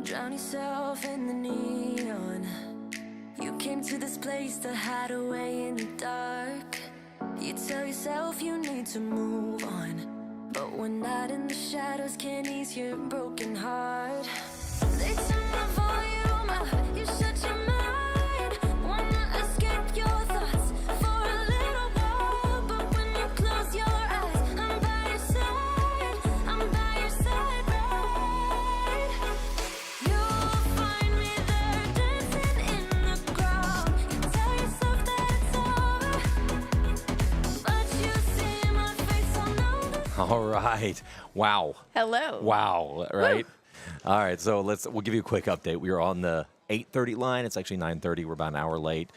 drown yourself in the neon. You came to this place to hide away in the dark. You tell yourself you need to move on, but one night in the shadows can't ease your broken heart. They turn the volume up, you shut your mind. Wanna escape your thoughts for a little while, but when you close your eyes, I'm by your side, I'm by your side, right? You'll find me there dancing in the crowd. You tell yourself that it's over, but you see my face, so know that. All right. Wow. Hello. Wow. Right. All right. So we'll give you a quick update. We were on the 8:30 line. It's actually 9:30. We're about an hour late.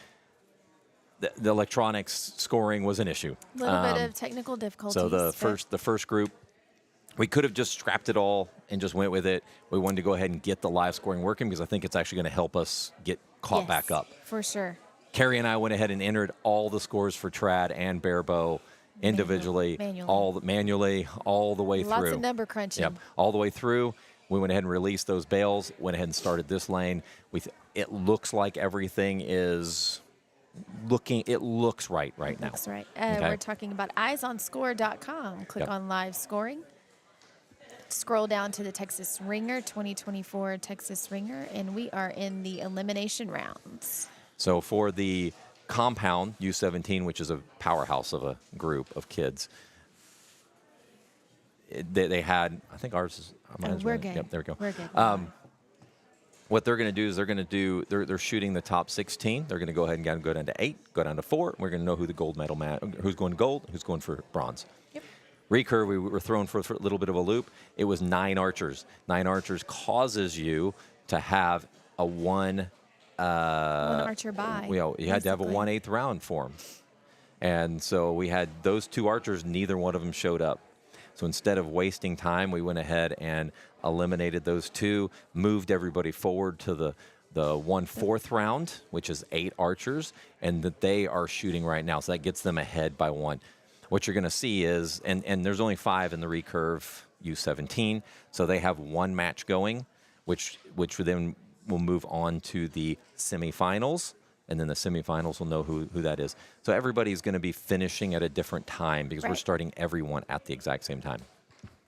The electronics scoring was an issue. A little bit of technical difficulties. So the first group, we could have just scrapped it all and just went with it. We wanted to go ahead and get the live scoring working because I think it's actually going to help us get caught back up. For sure. Carrie and I went ahead and entered all the scores for trad and barebow individually, manually, all the way through. Lots of number crunching. Yep, all the way through. We went ahead and released those bales, went ahead and started this lane. It looks like everything is looking, it looks right now. Looks right. Okay? We're talking about eyesonscore.com. Click on live scoring. Scroll down to the Texas Ringer, 2024 Texas Ringer, and we are in the elimination rounds. So for the compound U17, which is a powerhouse of a group of kids, they had, I think ours is, we're good. Yep, there we go. We're good. What they're going to do is they're shooting the top 16. They're going to go ahead and go down to 8, go down to 4. We're going to know who the gold medal who's going gold, who's going for bronze. Yep. Recurve, we were thrown for a little bit of a loop. It was 9 archers. 9 archers causes you to have a one archer by. You had to have a 1/8 round for them. And so we had those 2 archers, neither one of them showed up. So instead of wasting time, we went ahead and eliminated those 2, moved everybody forward to the 1/4 round, which is 8 archers, and that they are shooting right now. So that gets them ahead by 1. What you're going to see is, and there's only 5 in the Recurve U17, so they have 1 match going, which then will move on to the semifinals. And then the semifinals will know who that is. So everybody's going to be finishing at a different time because we're starting everyone at the exact same time.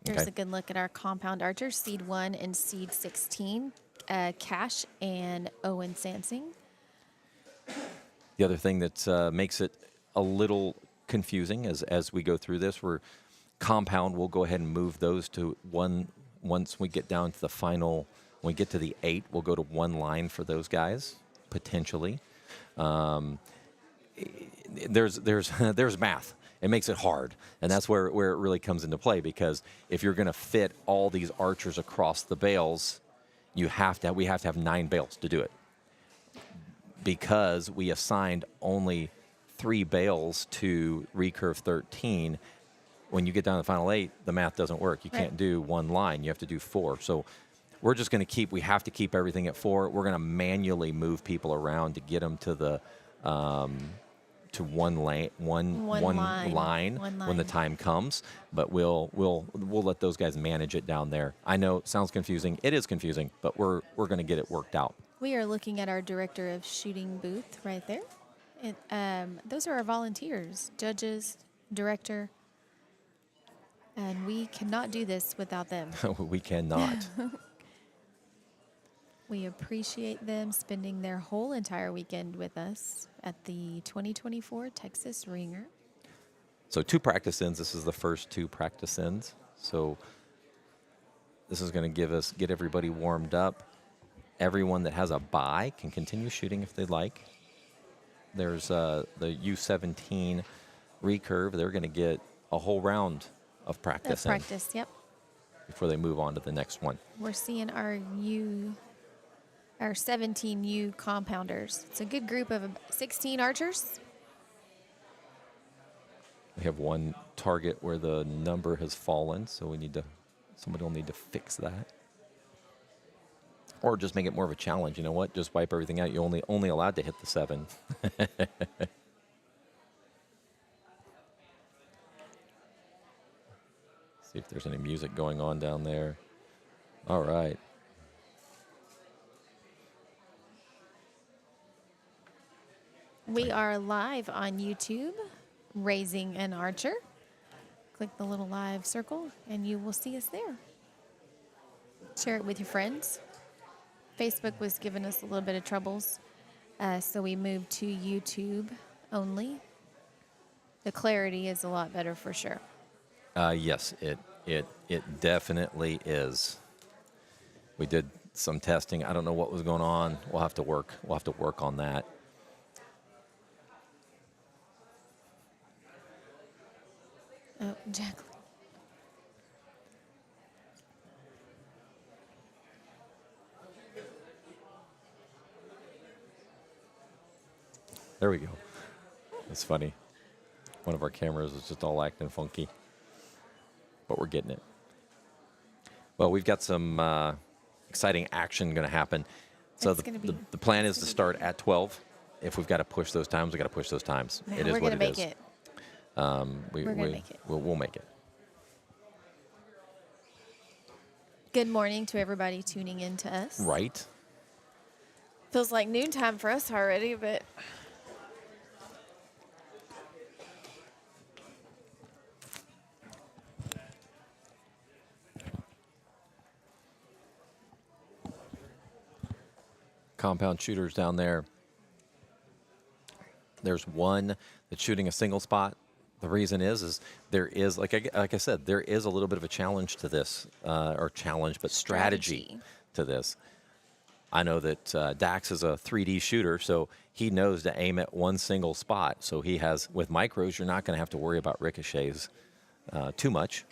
Here's a good look at our compound archers, seed 1 and seed 16, Cash and Owen Sansing. The other thing that makes it a little confusing as we go through this, we're compound, we'll go ahead and move those to 1. Once we get down to the final, when we get to the 8, we'll go to 1 line for those guys, potentially. There's math. It makes it hard, and that's where it really comes into play, because if you're going to fit all these archers across the bales, we have to have 9 bales to do it. Because we assigned only 3 bales to Recurve 13, when you get down to the final 8, the math doesn't work. You can't do 1 line. You have to do 4. So we're just going to we have to keep everything at 4. We're going to manually move people around to get them to the to one line when the time comes. But we'll let those guys manage it down there. I know it sounds confusing. It is confusing, but we're going to get it worked out. We are looking at our director of shooting booth right there. And, those are our volunteers, judges, director. And we cannot do this without them. We cannot. We appreciate them spending their whole entire weekend with us at the 2024 Texas Ringer. So 2 practice ends. This is the first 2 practice ends. So this is going to get everybody warmed up. Everyone that has a bye can continue shooting if they'd like. There's the U17 Recurve. They're going to get a whole round of practice. Yep. Before they move on to the next one. We're seeing our 17U compounders. It's a good group of 16 archers. We have 1 target where the number has fallen, so somebody will need to fix that. Or just make it more of a challenge. You know what? Just wipe everything out. You're only allowed to hit the 7. See if there's any music going on down there. All right. We are live on YouTube, Raising an Archer. Click the little live circle, and you will see us there. Share it with your friends. Facebook was giving us a little bit of troubles, so we moved to YouTube only. The clarity is a lot better for sure. Yes, it definitely is. We did some testing. I don't know what was going on. We'll have to work on that. Oh, Jacqueline. There we go. That's funny. One of our cameras is just all acting funky, but we're getting it. Well, we've got some exciting action going to happen. So the plan is to start at 12. If we've got to push those times, we've got to push those times. Yeah, it is what it is. We're going to make it. We'll make it. Good morning to everybody tuning in to us. Right. Feels like noontime for us already, but Compound shooters down there. There's one that's shooting a single spot. The reason is there is, like I said, there is a little bit of a challenge to this, but strategy to this. I know that Dax is a 3D shooter, so he knows to aim at one single spot. So he has, with micros, you're not going to have to worry about ricochets too much.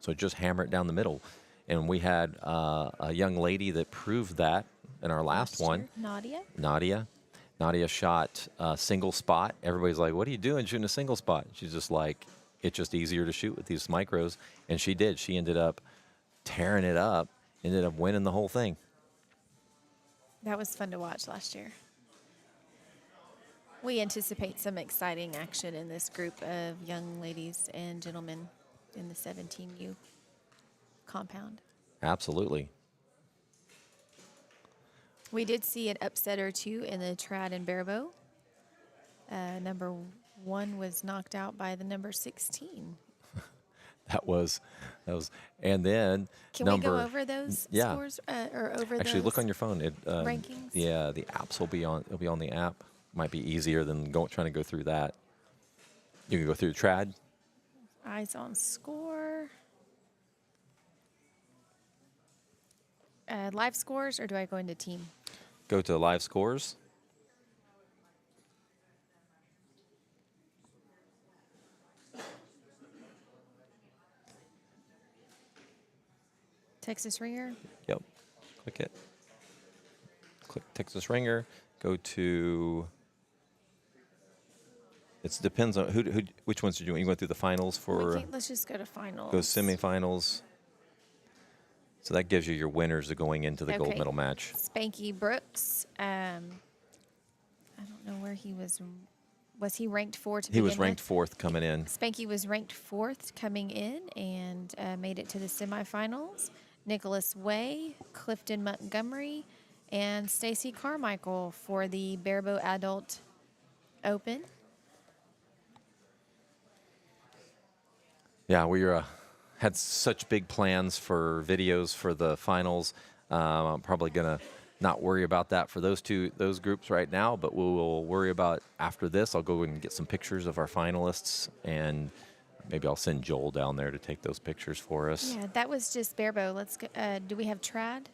So just hammer it down the middle. And we had a young lady that proved that in our last one. Nadia shot a single spot. Everybody's like, what are you doing shooting a single spot? She's just like, it's just easier to shoot with these micros. And she did. She ended up tearing it up, ended up winning the whole thing. that was fun to watch last year. We anticipate some exciting action in this group of young ladies and gentlemen in the 17U compound. Absolutely. We did see an upset or two in the trad and barebow. Number 1 was knocked out by the number 16. That was, and then Can we go over those yeah. scores or over Actually, those look on your phone. rankings? Yeah, the apps will be on. It'll be on the app. Might be easier than trying to go through that. You can go through the trad. Eyes on score. Live scores, or do I go into team? Go to live scores. Texas Ringer. Yep. Click it. Click Texas Ringer. Go to. It depends on which ones are you doing. You went through the finals for. Let's just go to finals. Go semifinals. So that gives you your winners going into the gold medal match. Spanky Brooks. I don't know where he was. Was he ranked 4 to begin with? He was ranked 4th coming in. Spanky was ranked 4th coming in and made it to the semifinals. Nicholas Way, Clifton Montgomery, and Stacy Carmichael for the Barebow Adult Open. Yeah, we had such big plans for videos for the finals. I'm probably going to not worry about that for those groups right now, but we'll worry about after this. I'll go and get some pictures of our finalists, and maybe I'll send Joel down there to take those pictures for us. Yeah, that was just Barebow. Let's go. Do we have trad?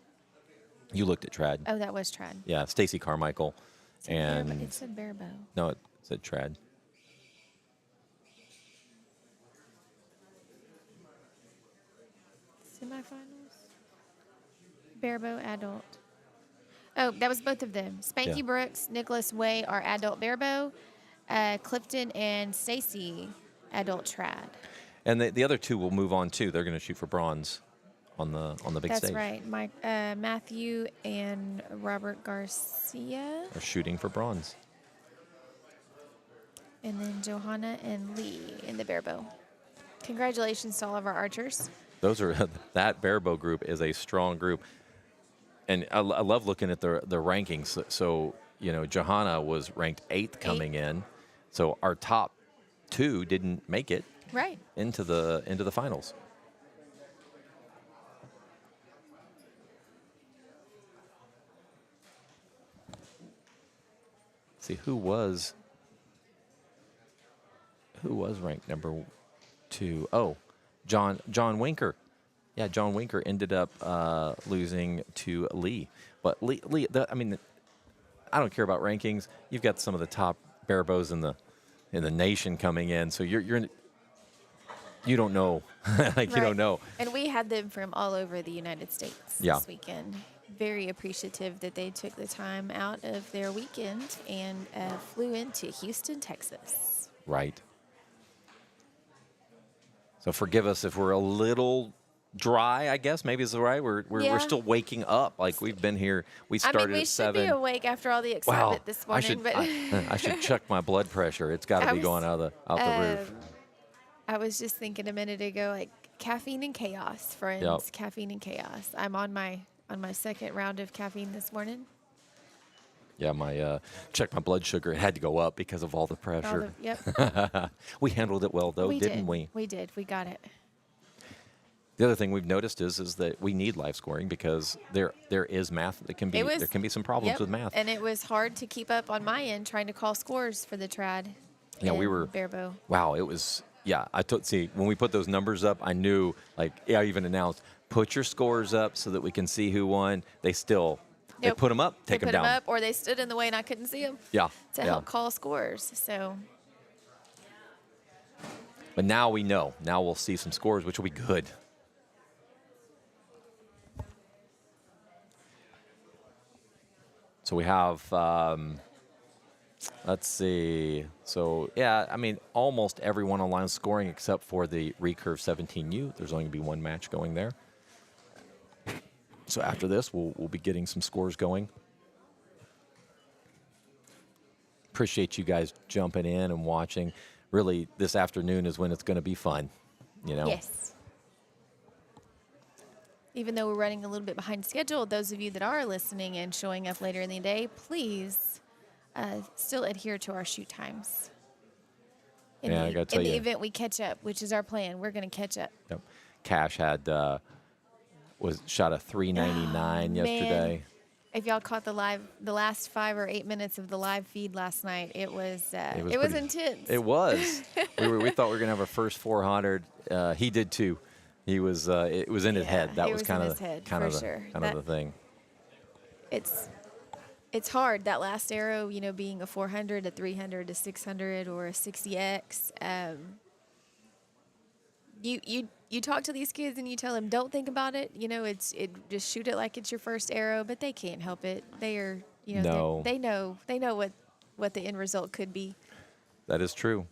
You looked at trad. Oh, that was trad. Yeah, Stacy Carmichael. It said Barebow. No, it said trad. Semifinals. Barebow Adult. Oh, that was both of them. Spanky Brooks, Nicholas Way are adult barebow. Clifton and Stacy, adult trad. And the other two will move on too. They're going to shoot for bronze on the big stage. That's right. Matthew and Robert Garcia. Are shooting for bronze. And then Johanna and Lee in the barebow. Congratulations to all of our archers. That barebow group is a strong group. And I love looking at the rankings. So Johanna was ranked 8th coming in. So our top 2 didn't make it Right. into the finals. See who was ranked number 2. Oh, John Winker. Yeah, John Winker ended up losing to Lee. But Lee I don't care about rankings. You've got some of the top barebows in the nation coming in, so you don't know, you don't know. And we had them from all over the United States this weekend. Very appreciative that they took the time out of their weekend and flew into Houston, Texas. Right. So forgive us if we're a little dry, I guess. Maybe is the right. We're still waking up. Like we've been here. We started we at 7. should be awake after all the excitement this morning. I should check my blood pressure. It's got to be going out the roof. I was just thinking a minute ago, like caffeine and chaos, friends. Yep. Caffeine and chaos. I'm on my second round of caffeine this morning. Yeah, checked my blood sugar. It had to go up because of all the pressure. Yep. We handled it well, though, didn't we? We did. We got it. The other thing we've noticed is that we need live scoring because there is math that can be there can be some problems with math. And it was hard to keep up on my end trying to call scores for the trad. Yeah, we were barebow. Wow, it was see when we put those numbers up, I knew I even announced put your scores up so that we can see who won. They put them up, take them down. They put them up, or they stood in the way and I couldn't see them. Yeah. To help call scores. So. But now we know. Now we'll see some scores, which will be good. So we have, let's see. So, almost everyone online is scoring except for the Recurve 17U. There's only going to be one match going there. So after this, we'll be getting some scores going. Appreciate you guys jumping in and watching. Really, this afternoon is when it's going to be fun, Yes. Even though we're running a little bit behind schedule, those of you that are listening and showing up later in the day, please still adhere to our shoot times. I got to tell you. In the event we catch up, which is our plan, we're going to catch up. Yep. Cash had shot a 399 yesterday. Man. If y'all caught the last 5 or 8 minutes of the live feed last night, it was intense. It was. we thought we were going to have our first 400. He did too. He was. It was in his head. That was kind of the thing. It's hard, that last arrow. Being a 400, a 300, a 600, or a 60x. You talk to these kids and you tell them, don't think about it. Just shoot it like it's your first arrow, but they can't help it. They are. They know what the end result could be. That is true.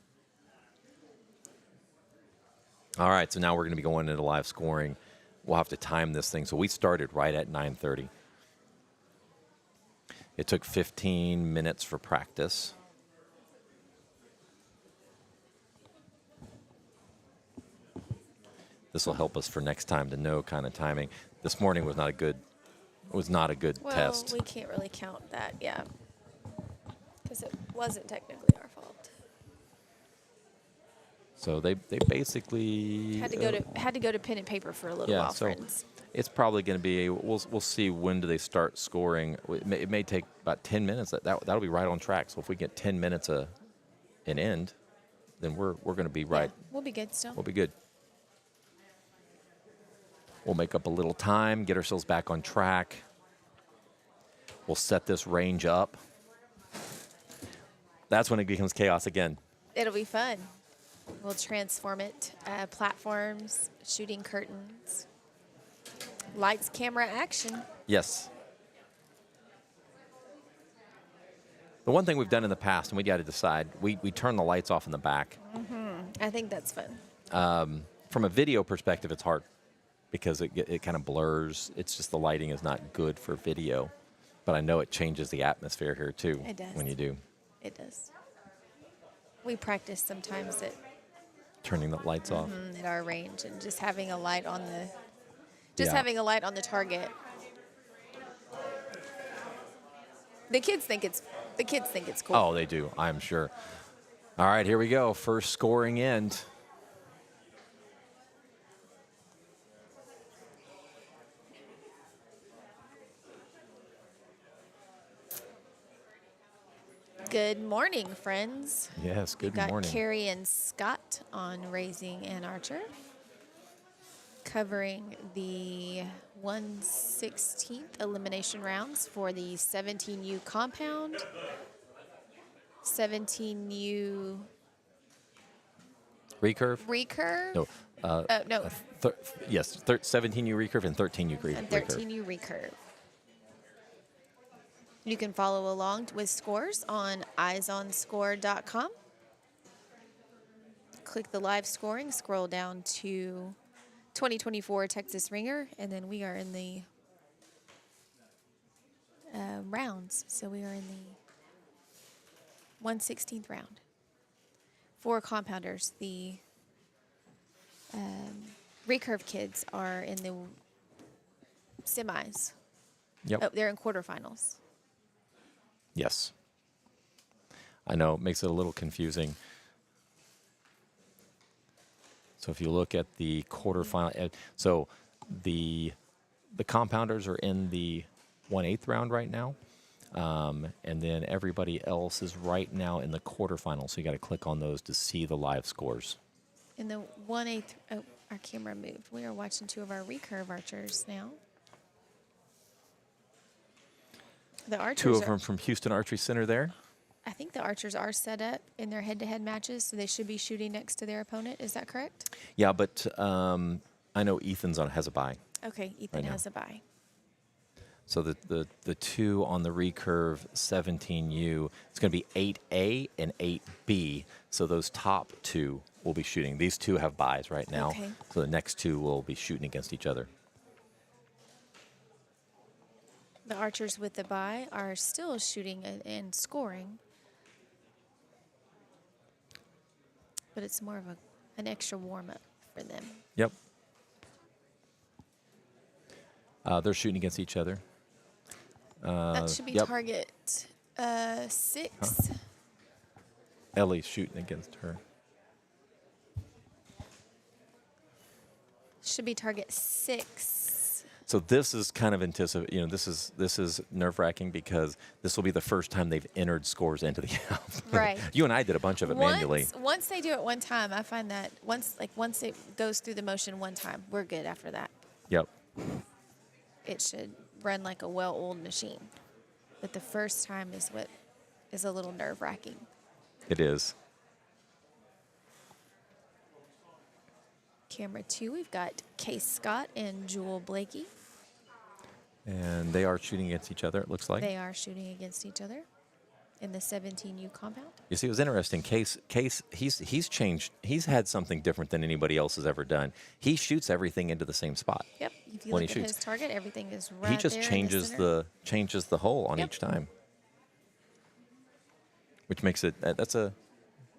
All right, so now we're going to be going into live scoring. We'll have to time this thing. So we started right at 9:30. It took 15 minutes for practice. This will help us for next time to know kind of timing. This morning was not a good test. Well, we can't really count that, because it wasn't technically our fault. So they basically had to go to pen and paper for a little while, so friends. It's probably going to be we'll see when do they start scoring. It may take about 10 minutes. That'll be right on track. So if we get 10 minutes an end, then we're going to be right. Yeah, we'll be good still. We'll be good. We'll make up a little time, get ourselves back on track. We'll set this range up. That's when it becomes chaos again. It'll be fun. We'll transform it. Platforms, shooting curtains, lights, camera, action. Yes. The one thing we've done in the past, and we got to decide, we turn the lights off in the back. Mm-hmm. I think that's fun. From a video perspective, it's hard because it kind of blurs. It's just the lighting is not good for video. But I know it changes the atmosphere here, too. It does. When you do. It does. We practice sometimes at turning the lights off at our range and just having a light on having a light on the target. The kids think it's cool. Oh, they do, I'm sure. All right, here we go. First scoring end. Good morning, friends. Yes, good We've got morning. Carrie and Scott on Raising an Archer, covering the 1/16th elimination rounds for the 17U compound, 17U Recurve? recurve, No, yes, 17U recurve and 13U and recurve. 13U recurve. You can follow along with scores on eyesonscore.com. Click the live scoring, scroll down to 2024 Texas Ringer, and then we are in the rounds. So we are in the 1/16th round. 4 compounders. The recurve kids are in the semis. Yep. Oh, they're in quarterfinals. Yes. I know, it makes it a little confusing. So if you look at the quarterfinal, so the compounders are in the 1/8 round right now, and then everybody else is right now in the quarterfinal. So you got to click on those to see the live scores. In the 1/8, oh, our camera moved. We are watching 2 of our recurve archers now. The archers 2 of them from Houston Archery Center there. I think the archers are set up in their head-to-head matches, so they should be shooting next to their opponent. Is that correct? Yeah, but I know Ethan's has a bye. Okay, Ethan Right now. has a bye. So the 2 on the recurve 17U, it's going to be 8A and 8B. So those top 2 will be shooting. These 2 have buys right now. Okay. So the next 2 will be shooting against each other. The archers with the bye are still shooting and scoring, but it's more of an extra warm-up for them. Yep. They're shooting against each other. That should be yep. target 6. Ellie's shooting against her. Should be target 6. So this is kind of this is nerve-wracking because this will be the first time they've entered scores into the app. Right. You and I did a bunch of it manually. Once they do it one time, I find that once it goes through the motion one time, we're good after that. Yep. It should run like a well-oiled machine. But the first time is what is a little nerve-wracking. It is. Camera 2, we've got Case Scott and Jewel Blakey. And they are shooting against each other, it looks like. They are shooting against each other in the 17U compound. You see, it was interesting. Case, he's changed. He's had something different than anybody else has ever done. He shoots everything into the same spot. Yep. If you When look he at shoots. his target, everything is right He just there in changes center. changes the hole on Yep. each time, which makes it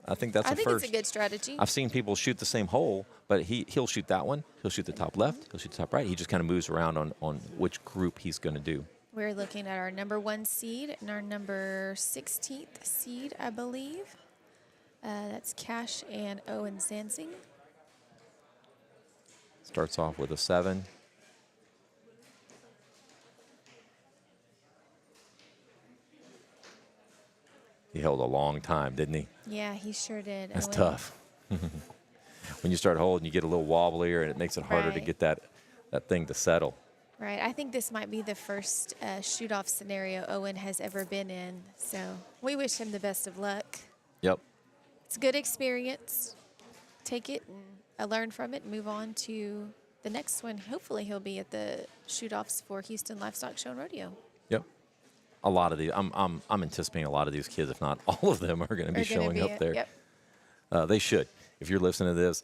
I think that's I a think first. it's a good strategy. I've seen people shoot the same hole, but he'll shoot that one. He'll shoot the top left. He'll shoot the top right. He just kind of moves around on which group he's going to do. We're looking at our number 1 seed and our number 16th seed, I believe. That's Cash and Owen Sansing. Starts off with a 7. He held a long time, didn't he? Yeah, he sure did. That's Owen. tough. When you start holding, you get a little wobblier, and it makes it harder to Right. get that thing to settle. Right. I think this might be the first shoot-off scenario Owen has ever been in. So we wish him the best of luck. Yep. It's a good experience. Take it and learn from it and move on to the next one. Hopefully he'll be at the shoot-offs for Houston Livestock Show and Rodeo. Yep. A lot of these, I'm anticipating a lot of these kids, if not all of them, are going to be showing up there. Yep. They should. If you're listening to this,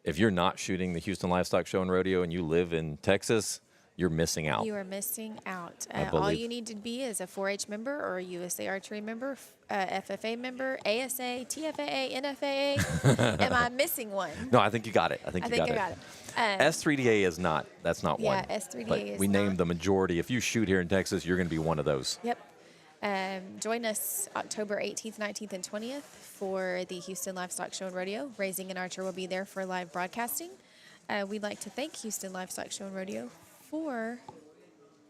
if you're not shooting the Houston Livestock Show and Rodeo and you live in Texas, you're missing out. You are missing out. I All believe- you need to be is a 4-H member or a USA Archery member, FFA member, ASA, TFAA, NFAA. Am I missing one? No, I think you got it. I think I you think got I it. got it. S3DA is not. That's not Yeah, one. S3DA But is we named not. the majority. If you shoot here in Texas, you're going to be one of those. Yep. Join us October 18th, 19th, and 20th for the Houston Livestock Show and Rodeo. Raising an Archer will be there for live broadcasting. We'd like to thank Houston Livestock Show and Rodeo for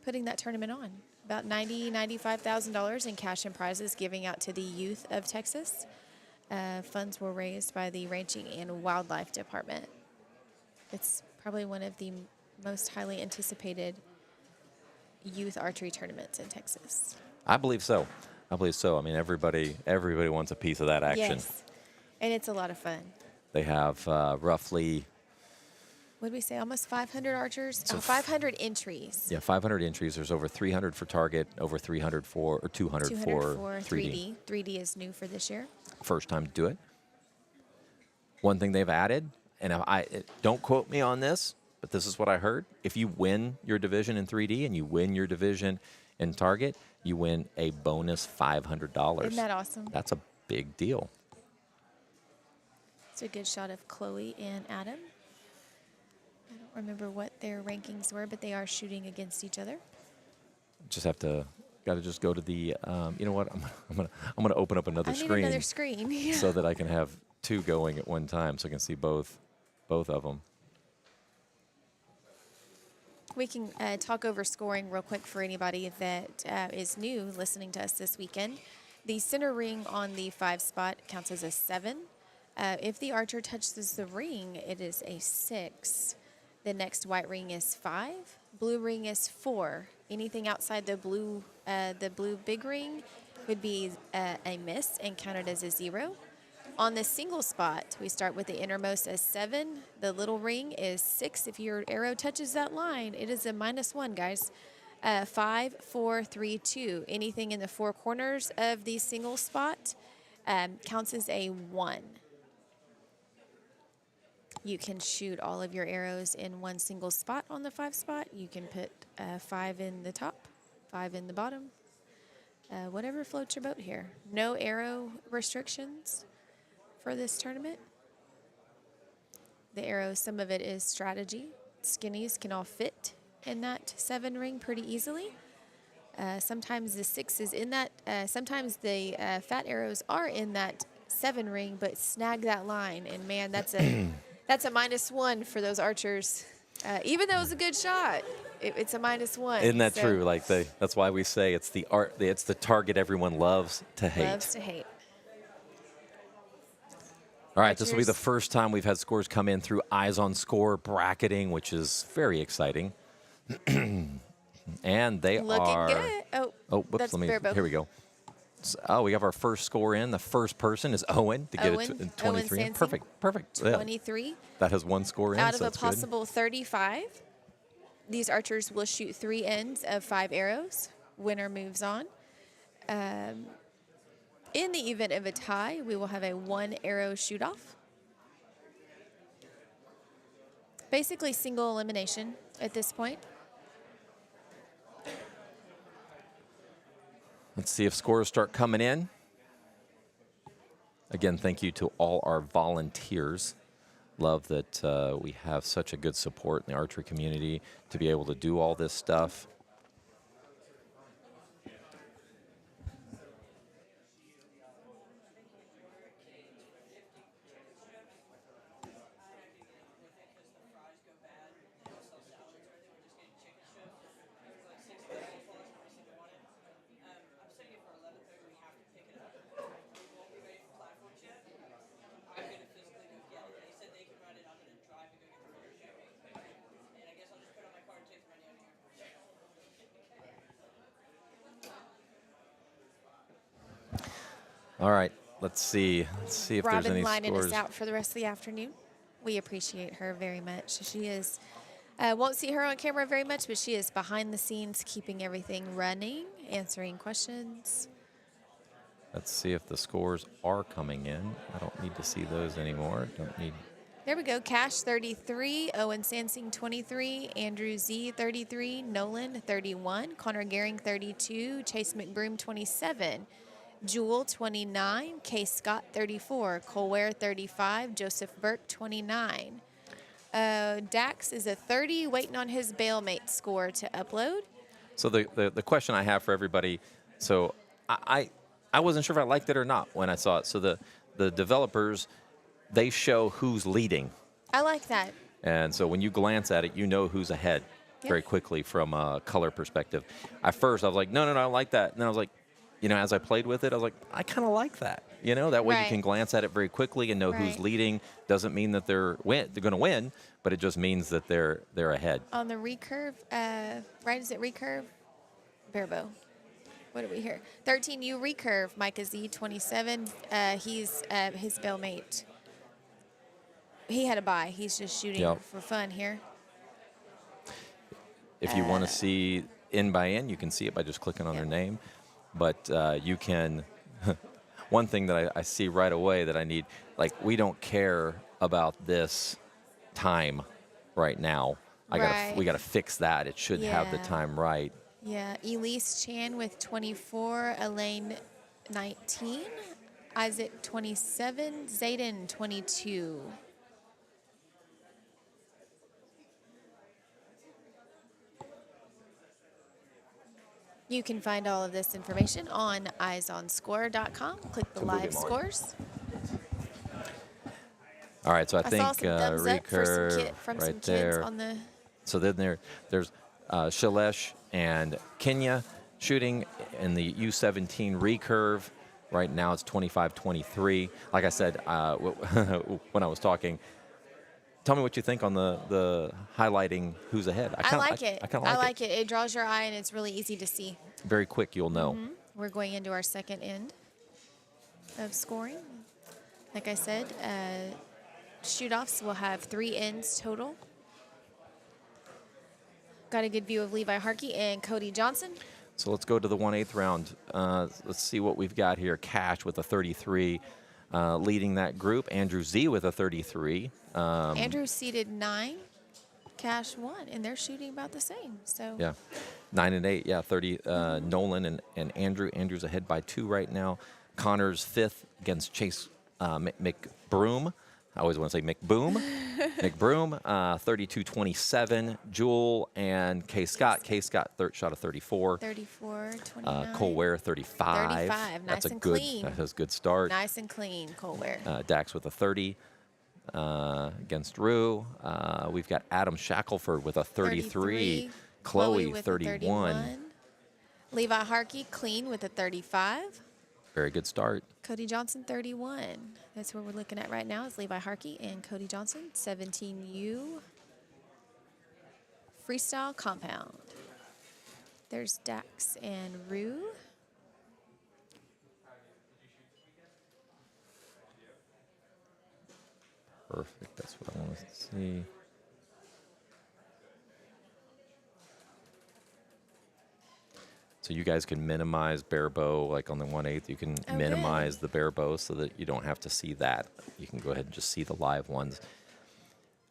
putting that tournament on. About $95,000 in cash and prizes giving out to the youth of Texas. Funds were raised by the Ranching and Wildlife Department. It's probably one of the most highly anticipated youth archery tournaments in Texas. I believe so. I believe so. I mean, everybody wants a piece of that action. Yes, and it's a lot of fun. They have roughly, What did we say? Almost 500 archers? 500 entries. yeah, 500 entries. There's over 300 for target, over 300 for, or 200 for 3D. 3D is new for this year. First time to do it. One thing they've added, and don't quote me on this, but this is what I heard. If you win your division in 3D and you win your division in target, you win a bonus $500. Isn't that awesome? That's a big deal. It's a good shot of Chloe and Adam. I don't remember what their rankings were, but they are shooting against each other. Got to just go to the. You know what? I'm gonna open up another screen. I need another screen. Yeah. So that I can have two going at one time, so I can see both of them. We can talk over scoring real quick for anybody that is new listening to us this weekend. The center ring on the 5 spot counts as a 7. If the archer touches the ring, it is a 6. The next white ring is 5. Blue ring is 4. Anything outside the blue big ring would be a miss and counted as a 0. On the single spot, we start with the innermost as 7. The little ring is 6. If your arrow touches that line, it is a -1, guys. 5, 4, 3, 2. Anything in the 4 corners of the single spot counts as a 1. You can shoot all of your arrows in one single spot on the 5 spot. You can put 5 in the top, 5 in the bottom. Whatever floats your boat here. No arrow restrictions for this tournament. The arrows, some of it is strategy. Skinnies can all fit in that 7 ring pretty easily. Sometimes the 6 is in that. Sometimes the fat arrows are in that 7 ring, but snag that line. And man, that's a that's a -1 for those archers. Even though it was a good shot, it's a -1. Isn't that true? Like that's why we say it's the target everyone loves to hate. Loves to hate. All right, this will be the first time we've had scores come in through Eyes on Score bracketing, which is very exciting. And they Looking are good. Oh, whoops, that's Barebow. here we go. So, we have our first score in. The first person is Owen to get it to 23. Owen Perfect. 23. Yeah. That has one score in. Out so of a that's possible 35, these archers will shoot 3 ends of 5 arrows. Winner moves on. In the event of a tie, we will have a 1 arrow shoot off. Basically single elimination at this point. Let's see if scores start coming in. Again, thank you to all our volunteers. Love that we have such a good support in the archery community to be able to do all this stuff. All right, let's see if Robin there's any lining scores. us out for the rest of the afternoon. We appreciate her very much. She is, won't see her on camera very much, but she is behind the scenes keeping everything running, answering questions. Let's see if the scores are coming in. I don't need to see those anymore. There we go. Cash 33, Owen Sansing 23, Andrew Z 33, Nolan 31, Connor Gehring 32, Chase McBroom 27, Jewel 29, Kay Scott 34, Cole Ware 35, Joseph Burke 29. Dax is a 30, waiting on his bailmate score to upload. So the question I have for everybody, so I wasn't sure if I liked it or not when I saw it. So the developers, they show who's leading. I like that. And so when you glance at it, you know who's ahead Yep. very quickly from a color perspective. At first, I was like, no, I like that. And then I was like, as I played with it, I was like, I kind of like that. That way you Right. can glance at it very quickly and know who's Right. leading. Doesn't mean that they're going to win, but it just means that they're ahead. On the recurve, right? Is it recurve? Barebow. What do we hear? 13U recurve. Micah Z 27. He's his bailmate. He had a bye. He's just shooting Yep. for fun here. If you want to see in by in, you can see it by just clicking on their name. But you can. One thing that I see right away that I need, like, we don't care about this time right now. We gotta fix that. It should have the Yeah. time right. Yeah. Elise Chan with 24. Elaine 19. Isaac 27. Zayden 22. You can find all of this information on eyesonscore.com. Click the Some live boogie mark. scores. All right, so I I think saw some thumbs up Recurve from right some kids there. on the. So then there's Shailesh and Kenya shooting in the U17 recurve. Right now it's 25-23. Like I said when I was talking, tell me what you think on the highlighting who's ahead. I like it. I kind of like it. It draws your eye and it's really easy to see. Very quick, you'll know. We're going into our second end of scoring. Like I said, shoot-offs will have 3 ends total. Got a good view of Levi Harkey and Cody Johnson. So let's go to the 1/8 round. Let's see what we've got here. Cash with a 33 leading that group. Andrew Z with a 33. Andrew seeded 9, Cash 1, and they're shooting about the same. So Yeah, 9 and 8. Yeah, 30. Nolan and Andrew. Andrew's ahead by 2 right now. Connor's 5th against Chase McBroom. I always want to say McBoom. McBroom, 32-27. Jewel and Kay Scott. Kay Scott shot a 34. 34, 29. Cole Ware, 35. 35, That's nice a and good. clean. That's a good start. Nice and clean, Cole Ware. Dax with a 30 against Rue. We've got Adam Shackelford with a 33. Chloe, with 31. A 31. Levi Harkey, clean with a 35. Very good start. Cody Johnson, 31. That's where we're looking at right now is Levi Harkey and Cody Johnson, 17U. Freestyle Compound. There's Dax and Rue. Perfect. That's what I want to see. So you guys can minimize bare bow, like on the 1/8. You can minimize the bare bow so that you don't have to see that. You can go ahead and just see the live ones.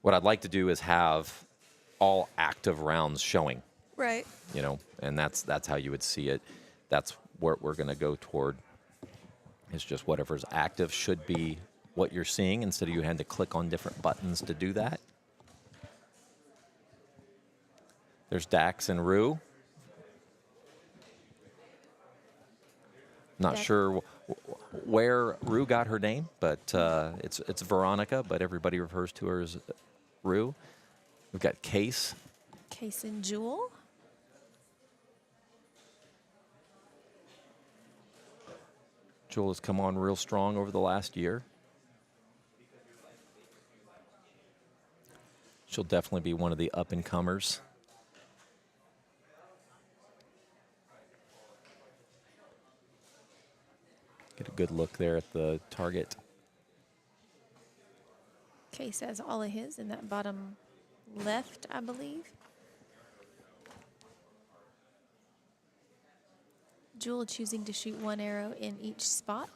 What I'd like to do is have all active rounds showing. Right. And that's how you would see it. That's what we're going to go toward. It's just whatever's active should be what you're seeing instead of you having to click on different buttons to do that. There's Dax and Rue. Not sure where Rue got her name, but it's Veronica, but everybody refers to her as Rue. We've got Case. Case and Jewel. Jewel has come on real strong over the last year. She'll definitely be one of the up-and-comers. Get a good look there at the target. Case has all of his in that bottom left, I believe. Jewel choosing to shoot 1 arrow in each spot.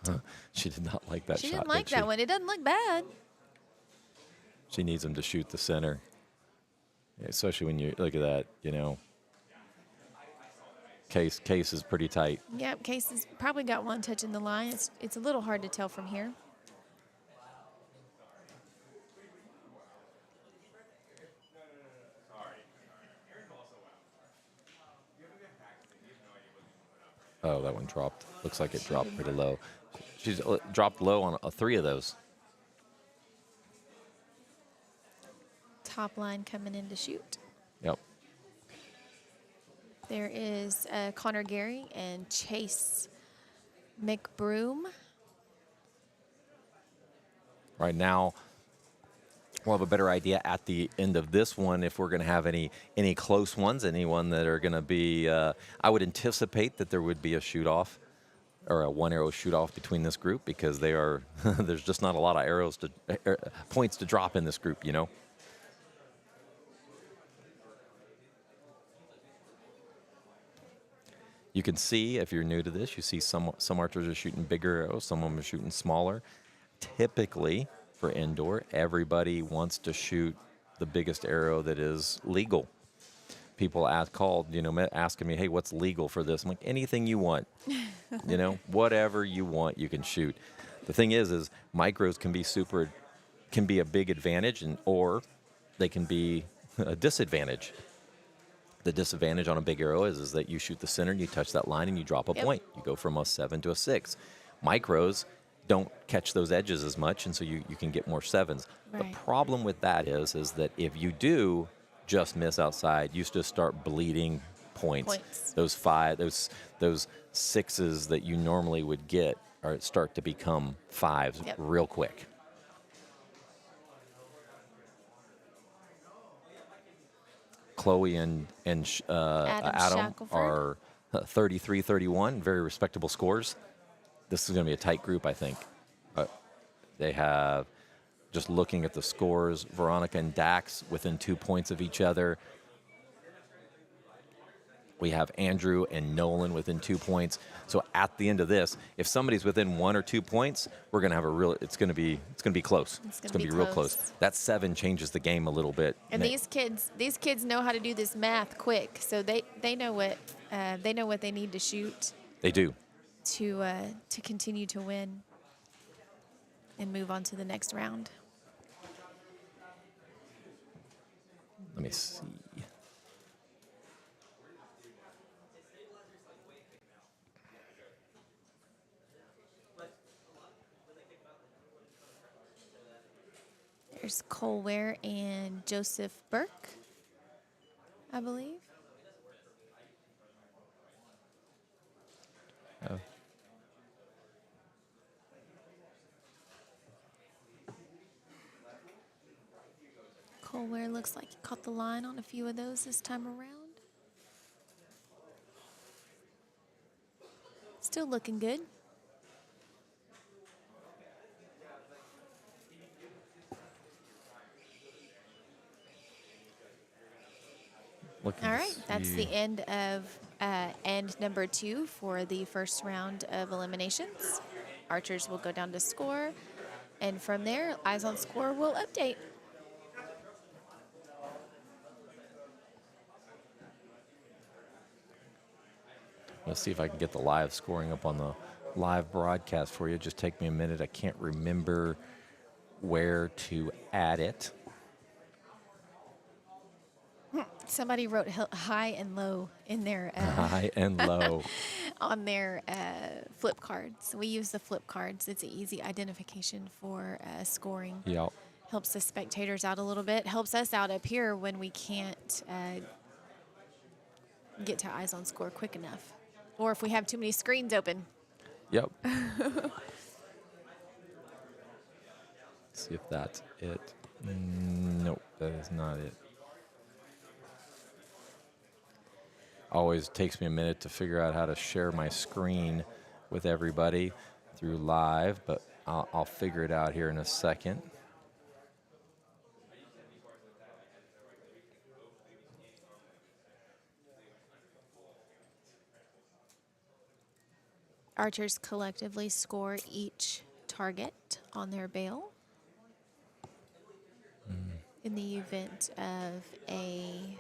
She did not like that shot. She didn't like did that she? one. It doesn't look bad. She needs him to shoot the center. Yeah, especially when you look at that, Case is pretty tight. Yep, Case has probably got one touching the line. It's a little hard to tell from here. Oh, that one dropped. Looks like it dropped pretty low. She's dropped low on 3 of those. Top line coming in to shoot. Yep. There is Connor Gary and Chase McBroom. Right now, we'll have a better idea at the end of this one if we're going to have any close ones, anyone that are going to be. I would anticipate that there would be a shoot-off or a one-arrow shoot-off between this group because they are. There's just not a lot of arrows to points to drop in this group, you know. You can see, if you're new to this, you see some archers are shooting bigger arrows, some of them are shooting smaller. Typically, for indoor, everybody wants to shoot the biggest arrow that is legal. People asking me, hey, what's legal for this? I'm like, anything you want. Whatever you want, you can shoot. The thing is micros can be a big advantage, or they can be a disadvantage. The disadvantage on a big arrow is that you shoot the center and you touch that line and you drop a point. You go from a 7 to a 6. Micros don't catch those edges as much, and so you can get more 7s. Right. The problem with that is that if you do just miss outside, you just start bleeding points. Those 6s that you normally would get start to become 5s real quick. Chloe and Adam are 33-31, very respectable scores. This is going to be a tight group, I think. They have, just looking at the scores, Veronica and Dax within 2 points of each other. We have Andrew and Nolan within 2 points. So at the end of this, if somebody's within 1 or 2 points, we're gonna have it's gonna be close. It's gonna be real close. That 7 changes the game a little bit. And these kids know how to do this math quick, so they know what they need to shoot. They do. To continue to win and move on to the next round. Let me see. There's Cole Ware and Joseph Burke, I believe. Oh. Cole Ware looks like he caught the line on a few of those this time around. Still looking good. All right, that's the end of end number 2 for the first round of eliminations. Archers will go down to score, and from there, Eyes on Score will update. Let's see if I can get the live scoring up on the live broadcast for you. Just take me a minute. I can't remember where to add it. Somebody wrote high and low in their high and low on their flip cards. We use the flip cards. It's an easy identification for scoring. Yep. Helps the spectators out a little bit. Helps us out up here when we can't get to Eyes on Score quick enough, or if we have too many screens open. Yep. See if that's it. Nope, that is not it. Always takes me a minute to figure out how to share my screen with everybody through live, but I'll figure it out here in a second. Archers collectively score each target on their bail. In the event of a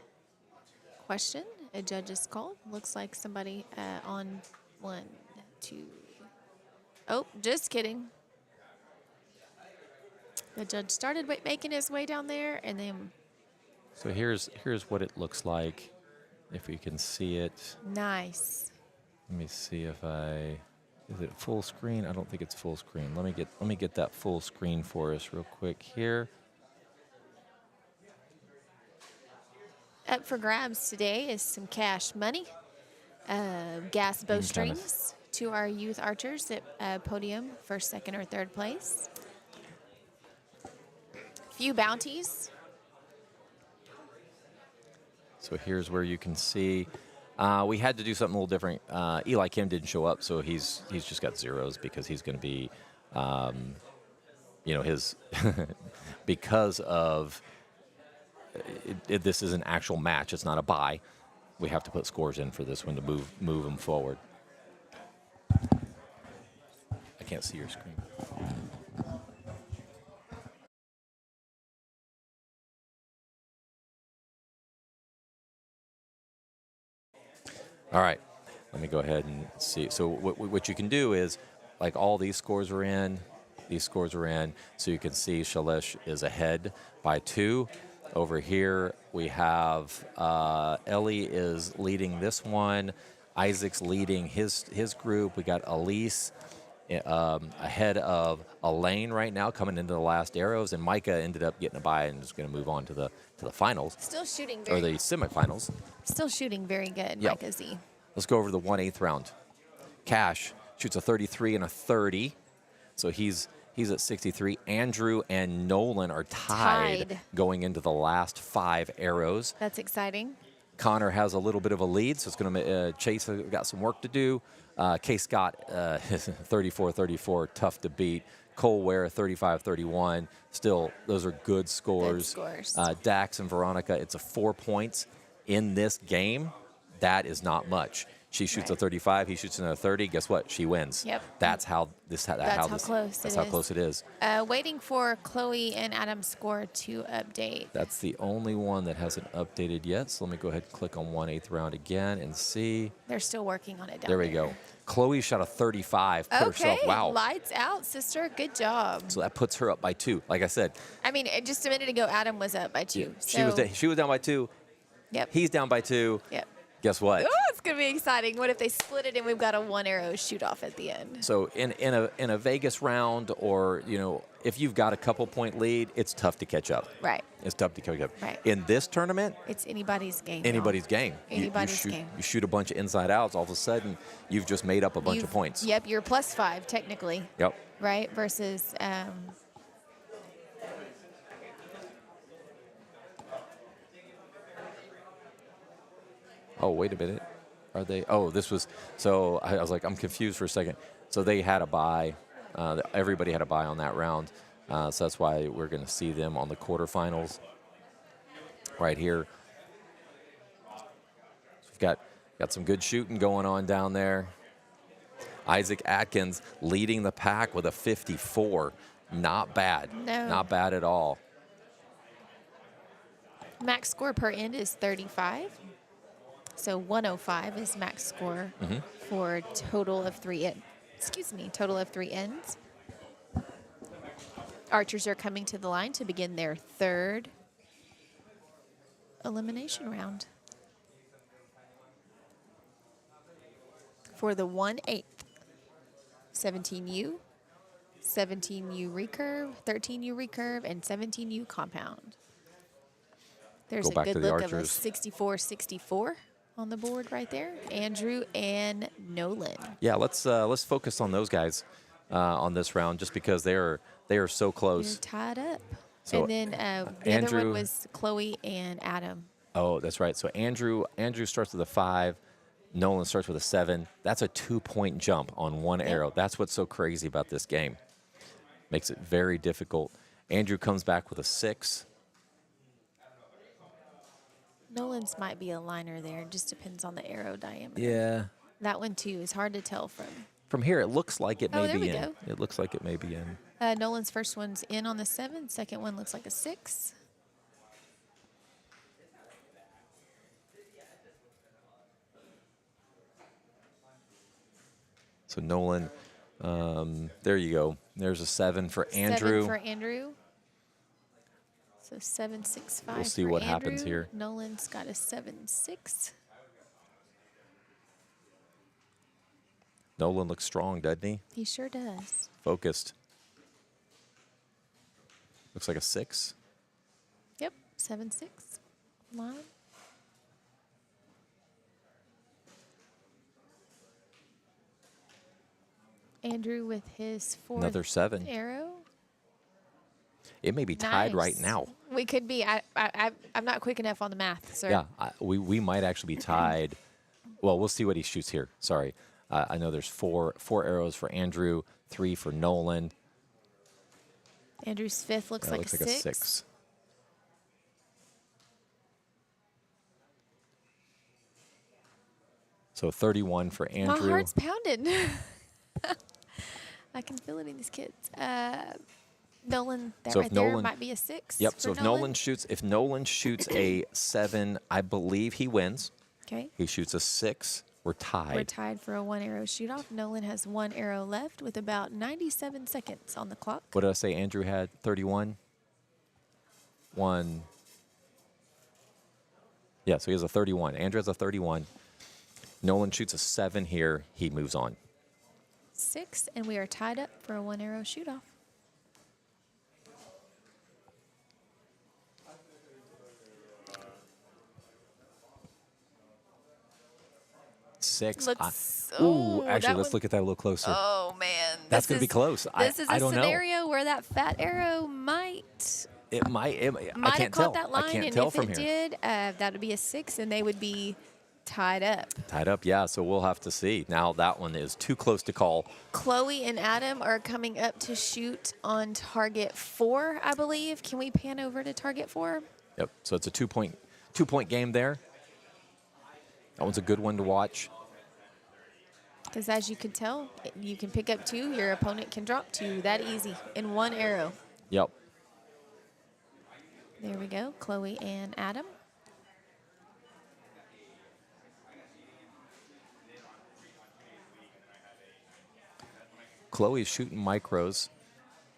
question, a judge's call. Looks like somebody on 1, 2. Oh, just kidding. The judge started making his way down there, and then. So here's what it looks like, if you can see it. Nice. Let me see if is it full screen? I don't think it's full screen. Let me get that full screen for us real quick here. Up for grabs today is some cash money, gas kinda bowstrings to our youth archers at podium, first, second, or third place. Few bounties. So here's where you can see. We had to do something a little different. Eli Kim didn't show up, so he's just got zeros because he's going to be, his because of this is an actual match. It's not a bye. We have to put scores in for this one to move them forward. I can't see your screen. All right, let me go ahead and see. So what you can do is, like, all these scores are in, so you can see Shalish is ahead by 2. Over here we have Ellie is leading this one, Isaac's leading his group. We got Elise ahead of Elaine right now, coming into the last arrows, and Micah ended up getting a bye and is going to move on to the finals. Still shooting or very the semifinals. Still shooting very good, Yep. Micah Z. Let's go over the 1/8 round. Cash shoots a 33 and a 30, so he's at 63. Andrew and Nolan are tied going into the last 5 arrows. That's exciting. Connor has a little bit of a lead, so it's going to Chase has got some work to do. K. Scott, 34-34, tough to beat. Cole Ware, 35-31. Still, those are good scores. Good scores. Dax and Veronica, it's a 4 points in this game. That is not much. She shoots a 35. He shoots another 30. Guess what? She wins. Yep. That's how close it is. Waiting for Chloe and Adam's score to update. That's the only one that hasn't updated yet. So let me go ahead and click on 1/8 round again and see. They're still working on it down There we go. Chloe shot a 35. Put herself. Wow. Lights out, sister. Good job. So that puts her up by 2. Like I said. I mean, just a minute ago, Adam was up by 2. She was down by 2. Yep. He's down by 2. Yep. Guess what? Oh, it's gonna be exciting. What if they split it and we've got a 1 arrow shoot off at the end? So in a Vegas round, or if you've got a couple point lead, it's tough to catch up. Right. It's tough to catch up. Right. In this tournament, It's anybody's game. anybody's game. Anybody's you game. You shoot a bunch of inside outs, all of a sudden you've just made up a bunch of points. Yep, you're +5 technically. Yep. Right? Versus Oh, wait a minute. Are they? Oh, this was. So I was like, I'm confused for a second. So they had a bye. Everybody had a bye on that round. So that's why we're going to see them on the quarterfinals right here. So we've got some good shooting going on down there. Isaac Atkins leading the pack with a 54. Not bad. No. Not bad at all. max score per end is 35. So 105 is max score for total of 3 total of 3 ends. Archers are coming to the line to begin their 3rd elimination round. For the 1/8, 17U, 17U recurve, 13U recurve, and 17U compound. There's a good look of a 64-64 on the board right there. Andrew and Nolan. Yeah, let's focus on those guys on this round, just because they are so close. They're tied up. So, and then the other one was Chloe and Adam. Oh, that's right. So Andrew starts with a 5. Nolan starts with a 7. That's a 2-point jump on one arrow. That's what's so crazy about this game. Makes it very difficult. Andrew comes back with a 6. Nolan's might be a liner there. It just depends on the arrow diameter. Yeah. That one, too, is hard to tell from. From here, it looks like it may there be we in. go. It looks like it may be in. Nolan's first one's in on the 7. Second one looks like a 6. So Nolan, there you go. There's a 7 for Andrew. 7 for Andrew. So 7.65. We'll see for what Andrew. happens here. Nolan's got a 7.6. Nolan looks strong, doesn't he? He sure does. Focused. Looks like a 6. Yep, 7-6 line. Andrew with his 4th Another 7. arrow. It may be tied right Nice. now. We could be. I'm not quick enough on the math, sir. Yeah, we might actually be tied. Well, we'll see what he shoots here. Sorry. I know there's four arrows for Andrew, 3 for Nolan. Andrew's 5th looks That like looks a like 6. a 6. So 31 for Andrew. My heart's pounding. I can feel it in these kids. Nolan, that So if right there Nolan- might be a 6. Yep. for So if Nolan shoots a 7, I believe he wins. Okay. He shoots a 6. We're tied. We're tied for a 1 arrow shoot off. Nolan has 1 arrow left with about 97 seconds on the clock. What did I say? Andrew had 31. 1. Yeah. So he has a 31. Andrew has a 31. Nolan shoots a 7 here. He moves on. 6, and we are tied up for a 1 arrow shoot off. Six. Looks- Ooh, oh, actually, that let's one- look at that a little closer. Oh man, That's going to be close. This is I a don't know. scenario where that fat arrow might It might. I have can't caught tell. that line, I can't and tell if from it here. did, that would be a 6, and they would be tied up. Tied up, yeah. So we'll have to see. Now that one is too close to call. Chloe and Adam are coming up to shoot on target 4, I believe. Can we pan over to target 4? Yep. So it's a 2-point game there. That one's a good one to watch. Because as you can tell, you can pick up 2, your opponent can drop 2. That easy in 1 arrow. Yep. There we go, Chloe and Adam. Chloe's shooting micros.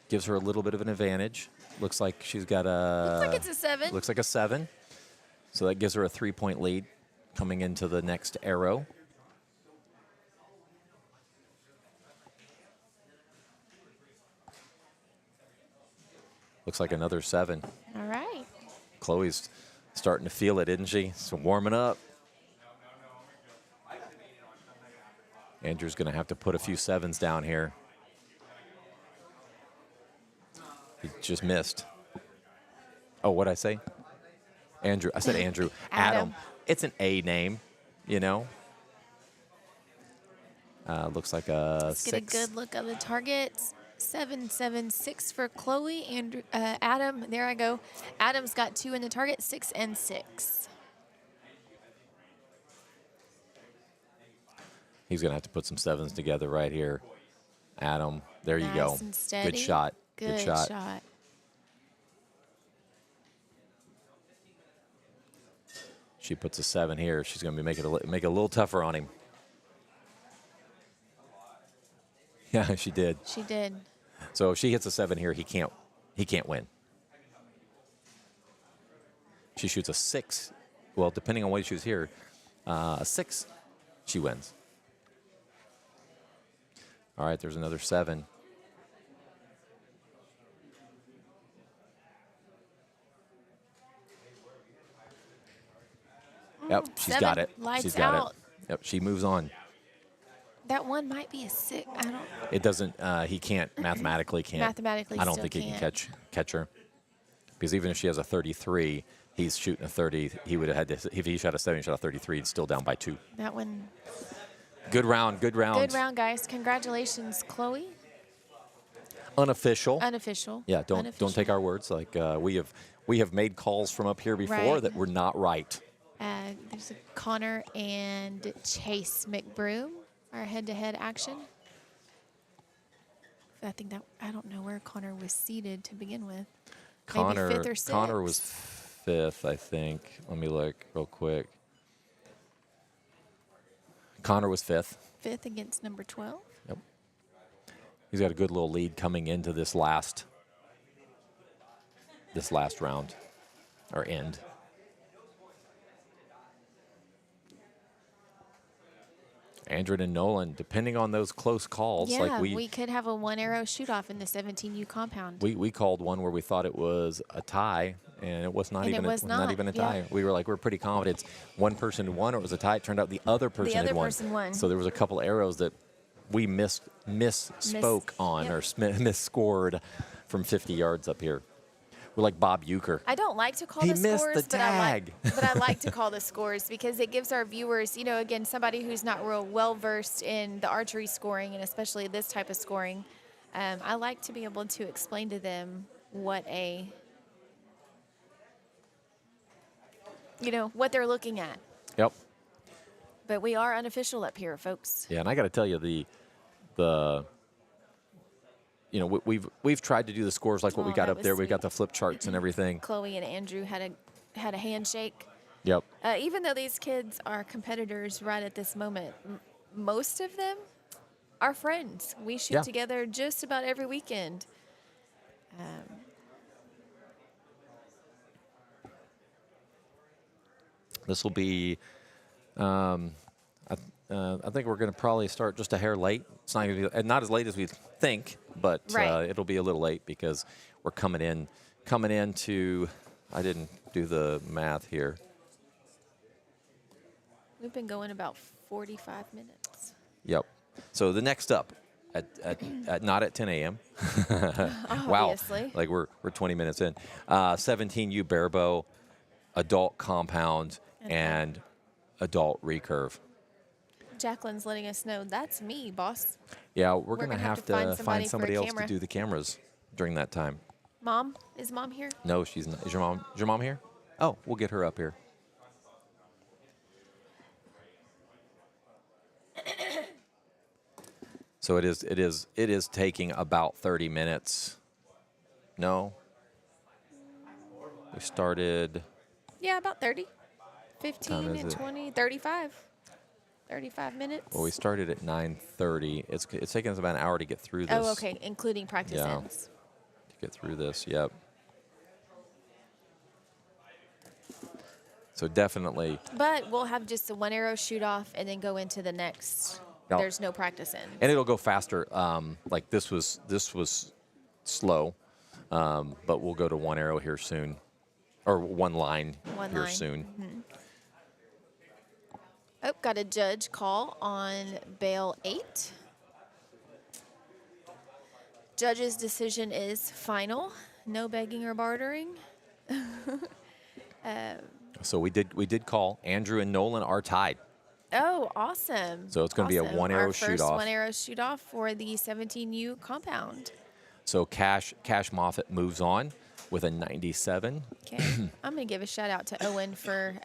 Gives her a little bit of an advantage. Looks like she's got a. Looks like it's a 7. Looks like a 7. So that gives her a 3-point lead coming into the next arrow. Looks like another 7. All right. Chloe's starting to feel it, isn't she? So warming up. Andrew's going to have to put a few 7s down here. He just missed. Oh, what'd I say? Andrew. I said Andrew. Adam. It's an A name, you know. Looks like a Let's 6. get a good look at the targets. 7-7-6 for Chloe. And Adam, there I go. Adam's got 2 in the target, 6 and 6. He's going to have to put some 7s together right here. Adam, there you go. Nice and steady. Good shot. Good shot. She puts a 7 here. She's going to make it a little tougher on him. Yeah, she did. She did. So if she hits a 7 here, he can't win. She shoots a 6. Well, depending on what he shoots here, a 6, she wins. All right, there's another 7. Yep, she's got 7. it. Lights She's got out. it. Yep, she moves on. That one might be a 6. I don't. It doesn't. He can't mathematically can't. Mathematically I don't still think he can can't. catch her, because even if she has a 33, he's shooting a 30. He would have had to. If he shot a 7, he shot a 33. He's still down by 2. That one. Good round. Good round. Good round, guys. Congratulations, Chloe. Unofficial. Unofficial. Yeah. Don't Unofficial. take our words. Like we have made calls from up here before Right. that were not right. There's a Connor and Chase McBroom, our head-to-head action. I don't know where Connor was seated to begin with. Connor. Maybe 5th or 6th. Connor was 5th, I think. Let me look real quick. Connor was 5th. 5th against number 12. Yep. He's got a good little lead coming into this last round or end. Andrew and Nolan, depending on those close calls, Yeah, like we could have a one-arrow shoot-off in the 17U compound. we called one where we thought it was a tie, and it was not And it even was not even a not, yeah. tie. We were like, we're pretty confident it's one person won or it was a tie. It turned out the other person other had won. person won. So there was a couple arrows that we misspoke on yep. or misscored from 50 yards up here. We're like Bob Euchre. I don't like to call He the missed scores, the but I tag. like to call the scores because it gives our viewers, again, somebody who's not real well versed in the archery scoring and especially this type of scoring. I like to be able to explain to them what what they're looking at. Yep. But we are unofficial up here, folks. Yeah, and I got to tell you, we've tried to do the scores like what we got that up was there. We've sweet. got the flip charts and everything. Chloe and Andrew had a handshake. Yep. Even though these kids are competitors right at this moment, most of them are friends. We shoot Yeah. together just about every weekend. This will be, I think we're going to probably start just a hair late. It's not going to be not as late as we think, but Right. it'll be a little late because we're coming into. I didn't do the math here. We've been going about 45 minutes. Yep. So the next up, not at 10 a.m. Wow. Obviously. Like we're 20 minutes in. 17U barebow, adult compound, and adult recurve. Jacqueline's letting us know that's me, boss. Yeah, we're going to gonna have to find for somebody a else to camera. do the cameras during that time. Mom? Is Mom here? No, she's not. Is your mom here? Oh, we'll get her up here. So it is taking about 30 minutes. No. We started. Yeah, about 30. Time 15 is it? 20, 35. 35 minutes. Well, we started at 9:30. It's taken us about an hour to get through this. Oh, okay, including practice Yeah. ends. To get through this, yep. So definitely. But we'll have just a one arrow shoot off and then go into the next. Yep. There's no practice ends. And it'll go faster. Like this was slow, but we'll go to one arrow here soon, or one line here soon. Mm-hmm. Oh, got a judge call on bail 8. Judge's decision is final. No begging or bartering. So we did call. Andrew and Nolan are tied. Oh, awesome. So it's gonna be a Awesome. one-arrow Our shoot-off. first one-arrow shoot-off for the 17U compound. So Cash Moffett moves on with a 97. Okay. I'm going to give a shout-out to Owen for,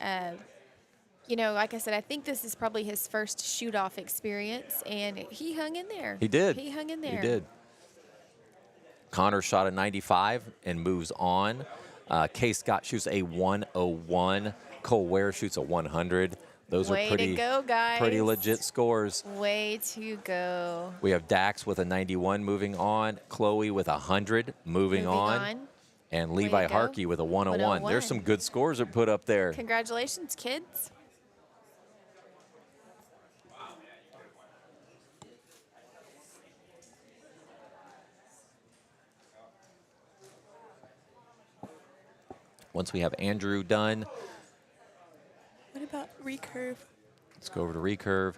like I said, I think this is probably his first shoot-off experience, and he hung in there. He did. He hung in there. He did. Connor shot a 95 and moves on. Kay Scott shoots a 101. Cole Ware shoots a 100. Those Way are pretty to go, guys. pretty legit scores. Way to go. We have Dax with a 91 moving on. Chloe with a 100 moving on. And Levi to go. Harkey with a 101. 101. There's some good scores that put up there. Congratulations, kids. Once we have Andrew done, What about recurve? let's go over to recurve.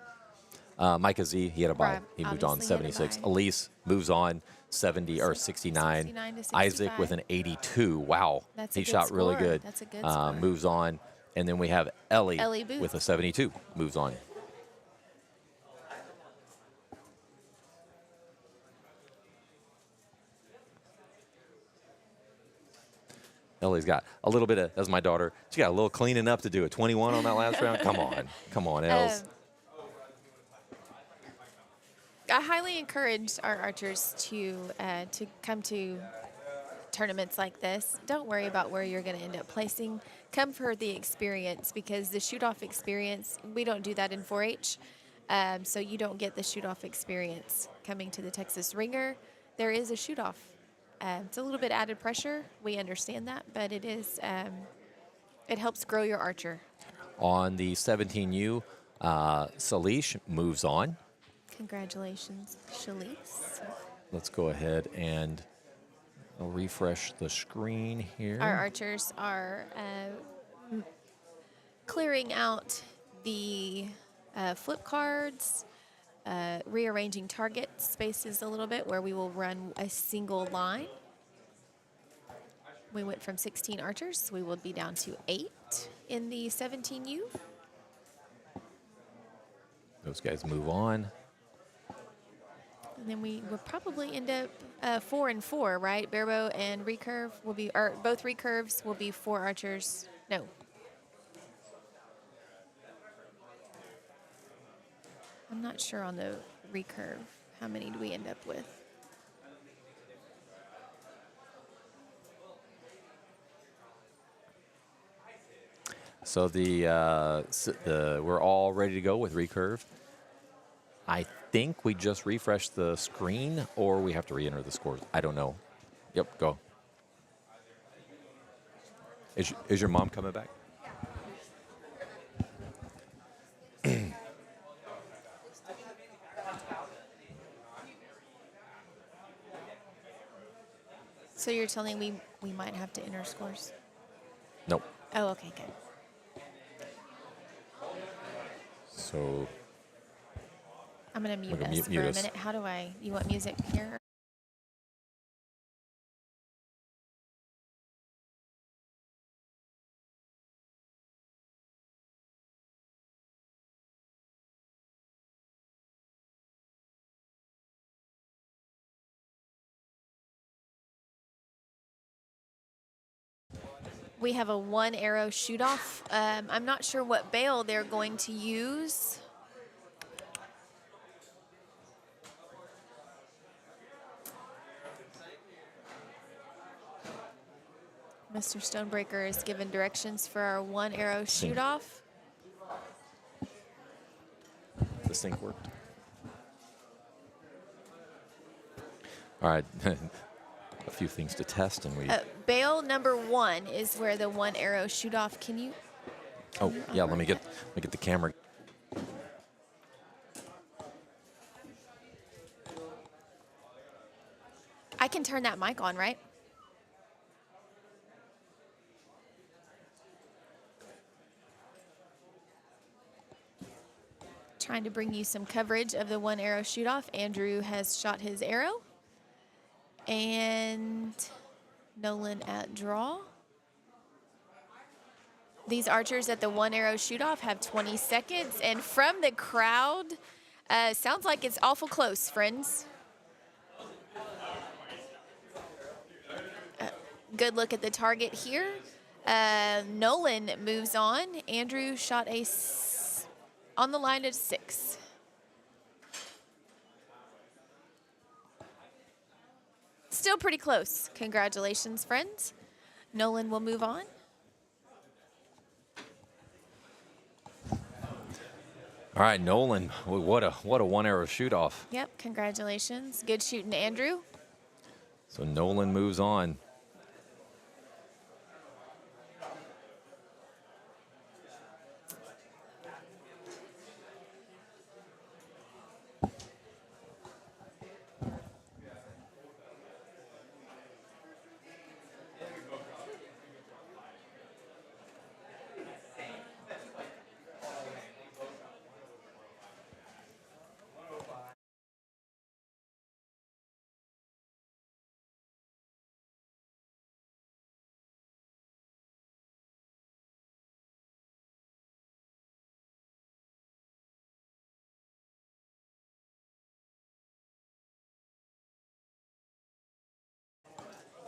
Micah Z, he had a bye. Right, He moved on obviously had a 76. bye. Elise moves on 70 or 69. 69 to Isaac 65. with an 82. Wow. That's a He good shot really score. good. That's a good score. Moves on. And then we have Ellie Booth. with a 72. Moves on. Ellie's got a little bit of, that's my daughter, she got a little cleaning up to do. A 21 on that last round. Come on, Els. I highly encourage our archers to come to tournaments like this. Don't worry about where you're going to end up placing. Come for the experience, because the shoot-off experience, we don't do that in 4-H, so you don't get the shoot-off experience coming to the Texas Ringer. There is a shoot-off. It's a little bit added pressure. We understand that, but it is it helps grow your archer. On the 17U, Salish moves on. Congratulations, Shalise. Let's go ahead and I'll refresh the screen here. Our archers are clearing out the flip cards, rearranging target spaces a little bit where we will run a single line. We went from 16 archers. We will be down to 8 in the 17U. Those guys move on. And then we will probably end up 4 and 4, right? Barebow and Recurve will be, or both Recurves will be 4 archers. No. I'm not sure on the Recurve. How many do we end up with? So we're all ready to go with Recurve. I think we just refresh the screen, or we have to re-enter the scores. I don't know. Yep, go. Is your mom coming back? So you're telling me we might have to enter scores? Nope. Oh, okay, good. So I'm going to mute We're gonna us mute for a us. minute. How do you want music here? We have a 1 arrow shoot off. I'm not sure what bail they're going to use. Mr. Stonebreaker is given directions for our 1 arrow shoot off. the sync worked. All right. A few things to test, and we. Bail number 1 is where the 1 arrow shoot off. Can you? Oh yeah, let me get the camera. I can turn that mic on, right? Trying to bring you some coverage of the 1 arrow shoot off. Andrew has shot his arrow. And Nolan at draw. These archers at the 1 arrow shoot off have 20 seconds. And from the crowd, sounds like it's awful close, friends. Good look at the target here. Nolan moves on. Andrew shot on the line at 6. Still pretty close. Congratulations, friends. Nolan will move on. All right, Nolan. What a 1 arrow shoot off. Yep, congratulations. Good shooting, Andrew. So Nolan moves on.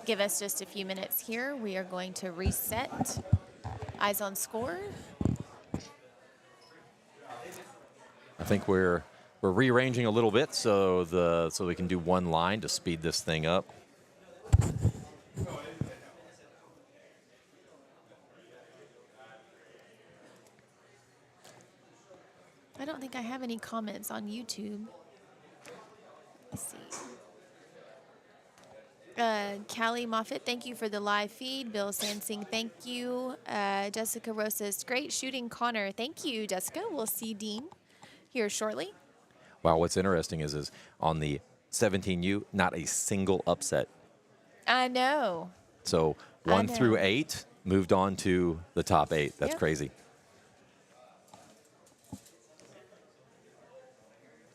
Give us just a few minutes here. We are going to reset. Eyes on score. I think we're rearranging a little bit so we can do 1 line to speed this thing up. I don't think I have any comments on YouTube. Let's see. Callie Moffitt, thank you for the live feed. Bill Sansing, thank you. Jessica Rosas, great shooting, Connor. Thank you, Jessica. We'll see Dean here shortly. Wow, what's interesting is on the 17U, not a single upset. I know. So I 1 through know. 8 moved on to the top 8. That's Yep. crazy.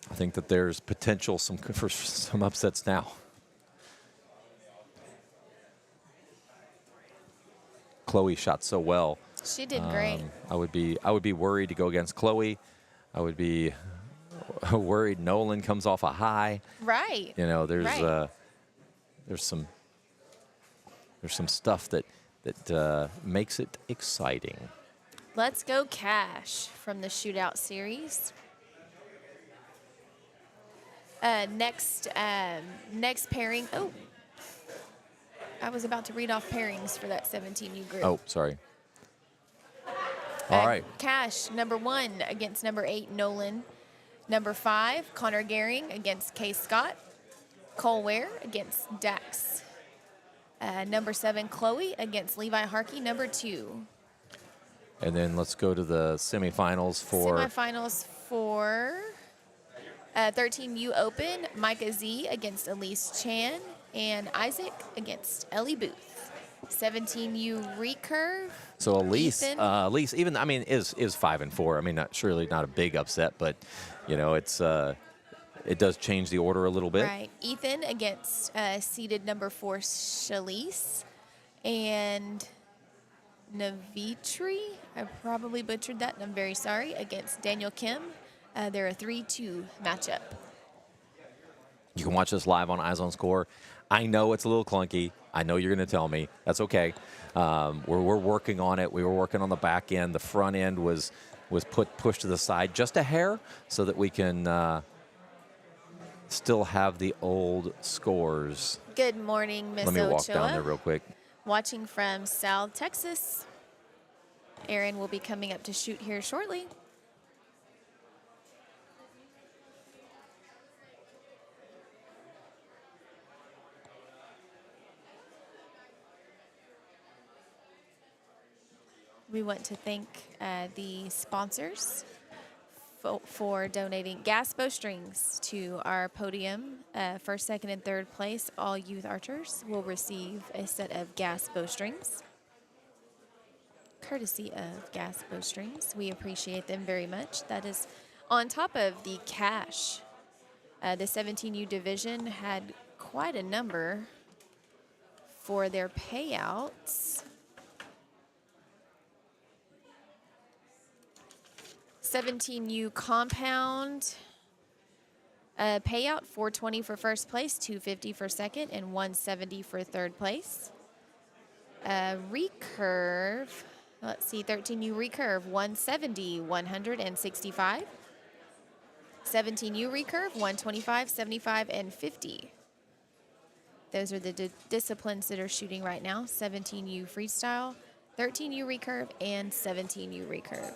I think that there's potential for some upsets now. Chloe shot so well. She did great. I would be worried to go against Chloe. I would be worried Nolan comes off a high. Right. You know, there's Right. there's some stuff that makes it exciting. Let's go Cash from the Shootout series. Next pairing. Oh, I was about to read off pairings for that 17U group. Oh, sorry. All right. Cash, number 1 against number 8, Nolan. Number 5, Connor Gehring against Kay Scott. Cole Ware against Dax. Number 7, Chloe against Levi Harkey, number 2. And then let's go to the semifinals for Semifinals for 13U Open, Micah Z against Elise Chan, and Isaac against Ellie Booth. 17U Recurve. so Elise. Ethan. Elise, even I mean, is 5-4. I mean, not a big upset, but you know, it does change the order a little bit. Right. Ethan against seeded number 4, Shalise. And Navitri, I probably butchered that, and I'm very sorry, against Daniel Kim. They're a 3-2 matchup. You can watch this live on Eyes on Score. I know it's a little clunky. I know you're going to tell me. That's okay. We're working on it. We were working on the back end. The front end was pushed to the side just a hair so that we can still have the old scores. Good morning, Miss Let me walk Ochoa. down there real quick. Watching from South Texas. Aaron will be coming up to shoot here shortly. We want to thank the sponsors for donating gas bowstrings to our podium. First, second, and third place, all youth archers will receive a set of gas bowstrings, courtesy of gas bowstrings. We appreciate them very much. That is on top of the cash. The 17U division had quite a number for their payouts. 17U compound payout, $420 for first place, $250 for second, and $170 for third place. Recurve, let's see, 13U Recurve, $170, $165. 17U Recurve, $125, $75, and $50. Those are the disciplines that are shooting right now: 17U Freestyle, 13U Recurve, and 17U Recurve.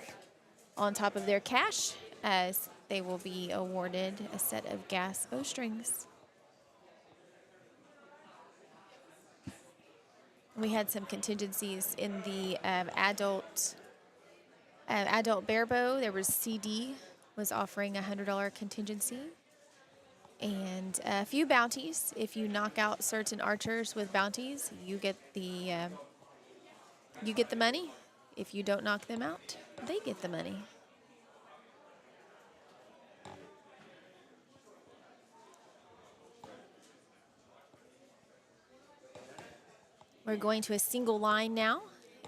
On top of their cash, as they will be awarded a set of gas bowstrings. We had some contingencies in the adult bear bow. There was CD was offering a $100 contingency, and a few bounties. If you knock out certain archers with bounties, you get the money. If you don't knock them out, they get the money. We're going to a single line now,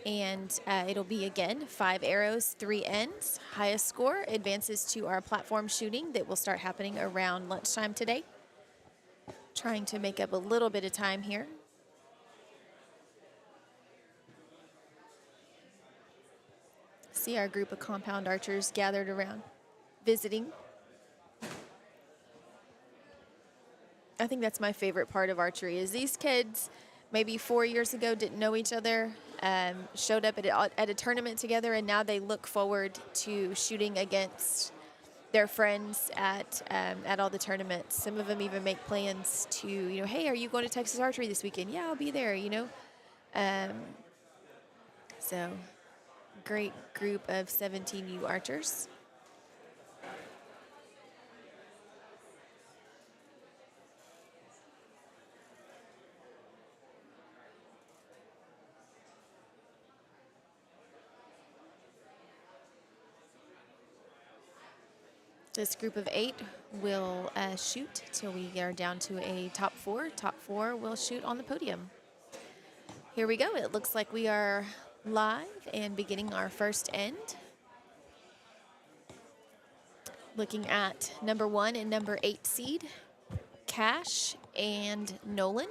and it'll be, again, 5 arrows, 3 ends. Highest score advances to our platform shooting that will start happening around lunchtime today. Trying to make up a little bit of time here. See our group of compound archers gathered around, visiting. I think that's my favorite part of archery, is these kids maybe 4 years ago didn't know each other, showed up at a tournament together, and now they look forward to shooting against their friends at all the tournaments. Some of them even make plans to, hey, are you going to Texas Archery this weekend? Yeah, I'll be there, So, great group of 17U archers. This group of 8 will shoot till we are down to a top 4. Top 4 will shoot on the podium. Here we go. It looks like we are live and beginning our first end. Looking at number 1 and number 8 seed, Cash and Nolan.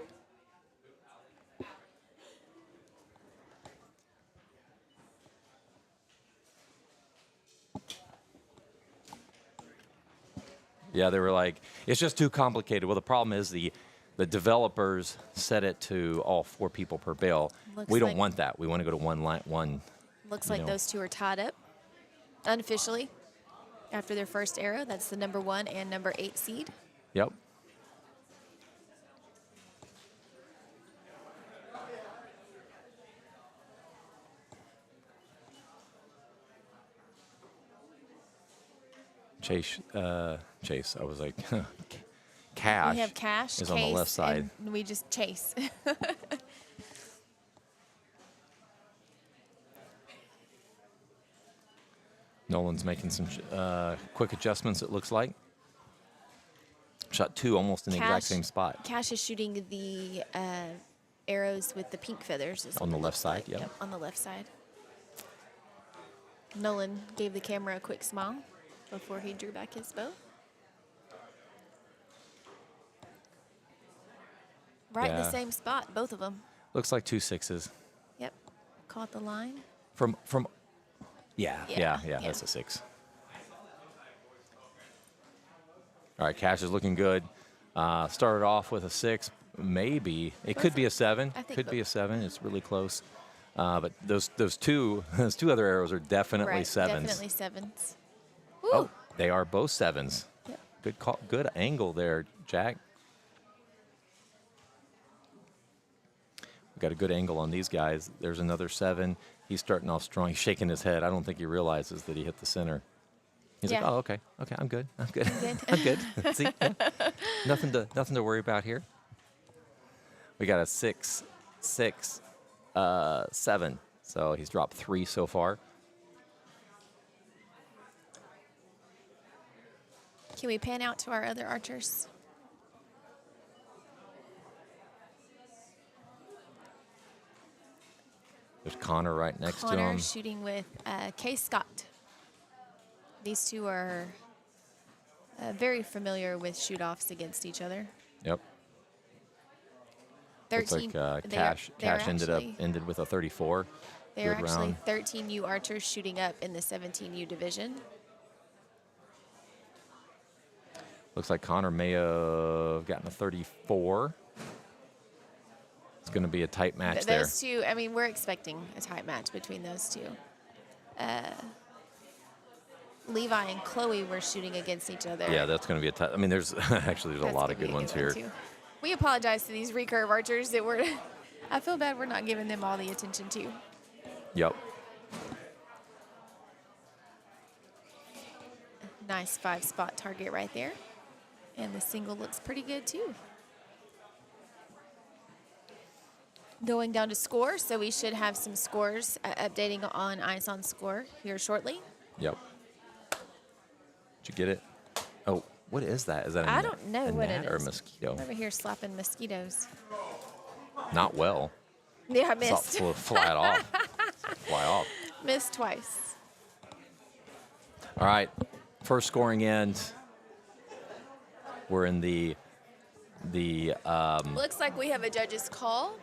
Yeah, they were like, it's just too complicated. Well, the problem is the developers set it to all 4 people per bale. We don't want that. We want to go to one. Looks like those 2 are tied up unofficially after their first arrow. That's the number 1 and number 8 seed. Yep. Chase. I was like, Cash. We have Cash, is Case, on the left side. and we just chase. Nolan's making some quick adjustments, it looks like. Shot 2 almost in the exact same spot. Cash is shooting the arrows with the pink feathers. On the left side, like. yep. On the left side. Nolan gave the camera a quick smile before he drew back his bow. Right in the same spot, both of them. Looks like 2 6s. Yep. Caught the line. From yeah, that's a 6. All right, Cash is looking good. Started off with a 6, maybe. It could be a 7. Could be a 7. It's really close. But those two other arrows are definitely 7s. Definitely 7s. Woo. Oh, they are both 7s. Yep. Good call, good angle there, Jack. Got a good angle on these guys. There's another 7. He's starting off strong. He's shaking his head. I don't think he realizes that he hit the center. He's like, oh, okay, I'm good. I'm good. I'm good. See, yeah. nothing to worry about here. We got a 6, 6, 7. So he's dropped 3 so far. Can we pan out to our other archers? There's Connor right next to him. Connor shooting with Kay Scott. These 2 are very familiar with shoot-offs against each other. Yep. 13. Looks like Cash ended with a 34. They are Good actually round. 13U archers shooting up in the 17U division. Looks like Connor may have gotten a 34. It's going to be a tight match there. Those 2, I mean, we're expecting a tight match between those 2. Levi and Chloe were shooting against each other. Yeah, that's going to be a tight. I mean, there's actually a lot of good ones here. We apologize to these recurve archers that we're. I feel bad we're not giving them all the attention too. Yep. Nice 5-spot target right there, and the single looks pretty good too. Going down to score, so we should have some scores updating on Ice on Score here shortly. Yep. Did you get it? Oh, what is that? Is that I don't know what it gnat or a is. mosquito? I'm over here slapping mosquitoes. Not well. Yeah, I missed. Fly it off. Fly off. Missed twice. All right. First scoring end. We're in the Looks like we have a judge's call.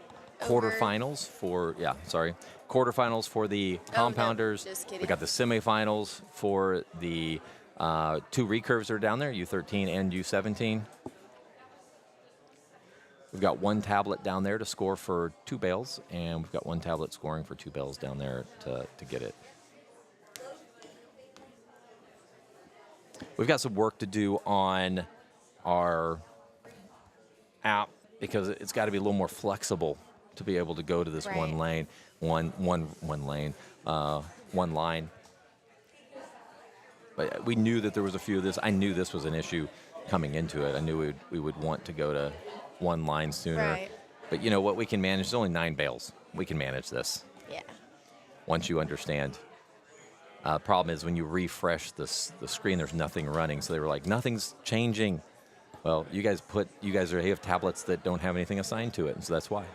quarterfinals for quarterfinals for the compounders. No, just kidding. We got the semifinals for the 2 recurves that are down there, U13 and U17. We've got 1 tablet down there to score for 2 bales, and we've got 1 tablet scoring for 2 bales down there to get it. We've got some work to do on our app because it's got to be a little more flexible to be able to go to this one Right. lane, one line. But we knew that there was a few of this. I knew this was an issue coming into it. I knew we would want to go to one line sooner. Right. But you know what we can manage? There's only 9 bales. We can manage this Yeah. once you understand. Problem is when you refresh the screen, there's nothing running. So they were like, nothing's changing. Well, you guys have tablets that don't have anything assigned to it, and so that's why.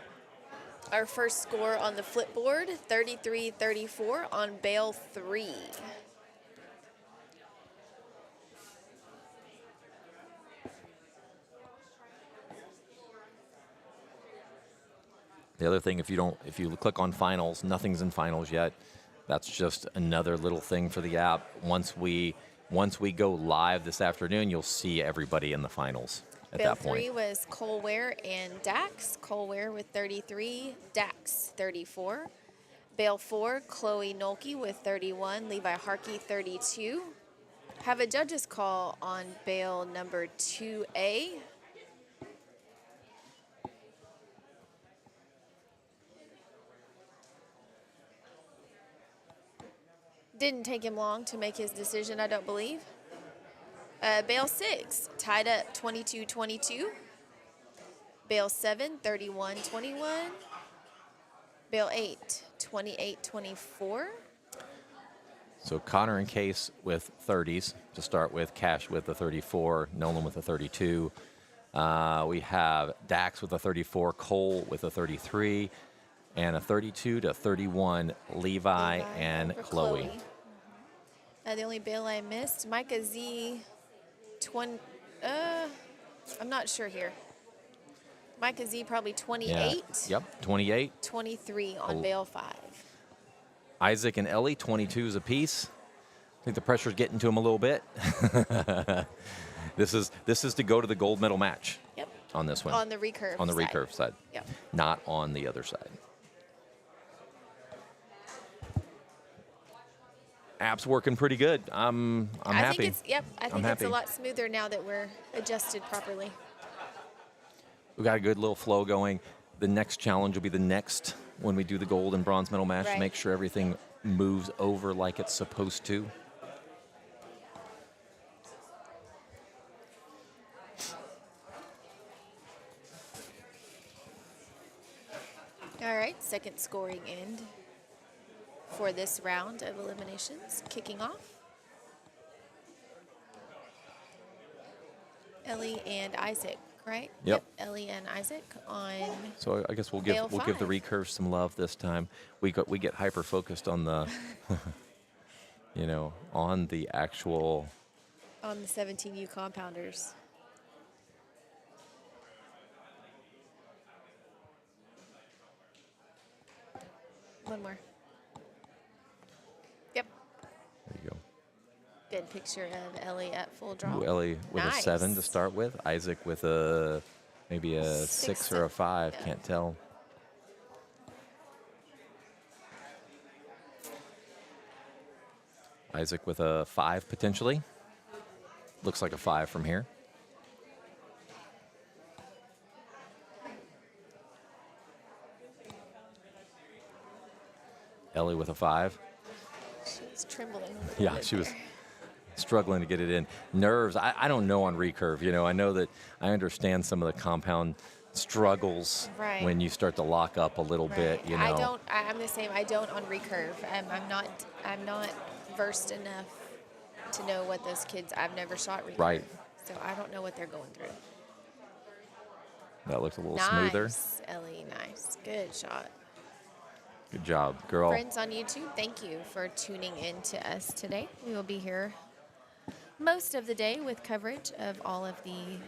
Our first score on the flipboard, 33-34 on bale 3. The other thing, if you click on finals, nothing's in finals yet. That's just another little thing for the app. Once we go live this afternoon, you'll see everybody in the finals at Bale that point. 3 was Cole Ware and Dax. Cole Ware with 33, Dax 34. Bale 4, Chloe Nolke with 31, Levi Harkey 32. Have a judge's call on bale number 2A. Didn't take him long to make his decision, I don't believe. Bale 6, tied up 22-22. Bale 7, 31-21. Bale 8, 28-24. So Connor and Case with 30s to start with, Cash with a 34, Nolan with a 32. We have Dax with a 34, Cole with a 33, and a 32 to 31, Levi and over Chloe. The only bale I missed, Micah Z, 20. I'm not sure here. Micah Z probably 28. Yeah. Yep, 28. 23 on bale 5. Isaac and Ellie, 22s apiece. I think the pressure's getting to them a little bit. This is to go to the gold medal match. Yep. On this one. On the recurve. On the side. recurve side. Yep. Not on the other side. App's working pretty good. I'm happy. I think it's a lot smoother now that we're adjusted properly. We got a good little flow going. The next challenge will be the next when we do the gold and bronze medal match to Right. make sure everything moves over like it's supposed to. All right, second scoring end for this round of eliminations kicking off. Ellie and Isaac, right? Yep. Ellie and Isaac on. So I guess we'll Bale give the 5. recurve some love this time. We get hyper focused on the, on the actual. On the 17U compounders. One more. Yep. There you go. Good picture of Ellie at full draw. Ooh, Ellie with Nice. a 7 to start with. Isaac with maybe a 6 or a 5. Yeah. Can't tell. Isaac with a 5 potentially. Looks like a 5 from here. Ellie with a 5. She was trembling. a little Yeah, bit she was there. struggling to get it in. Nerves, I don't know on recurve. I know that I understand some of the compound struggles Right. when you start to lock up a little bit, Right. I'm the same. I don't on recurve. I'm not versed enough to know what those kids. I've never shot recurve. Right. So I don't know what they're going through. That looks a little Nice, smoother. Ellie. Nice. Good shot. Good job, girl. Friends on YouTube, thank you for tuning in to us today. We will be here most of the day with coverage of all of the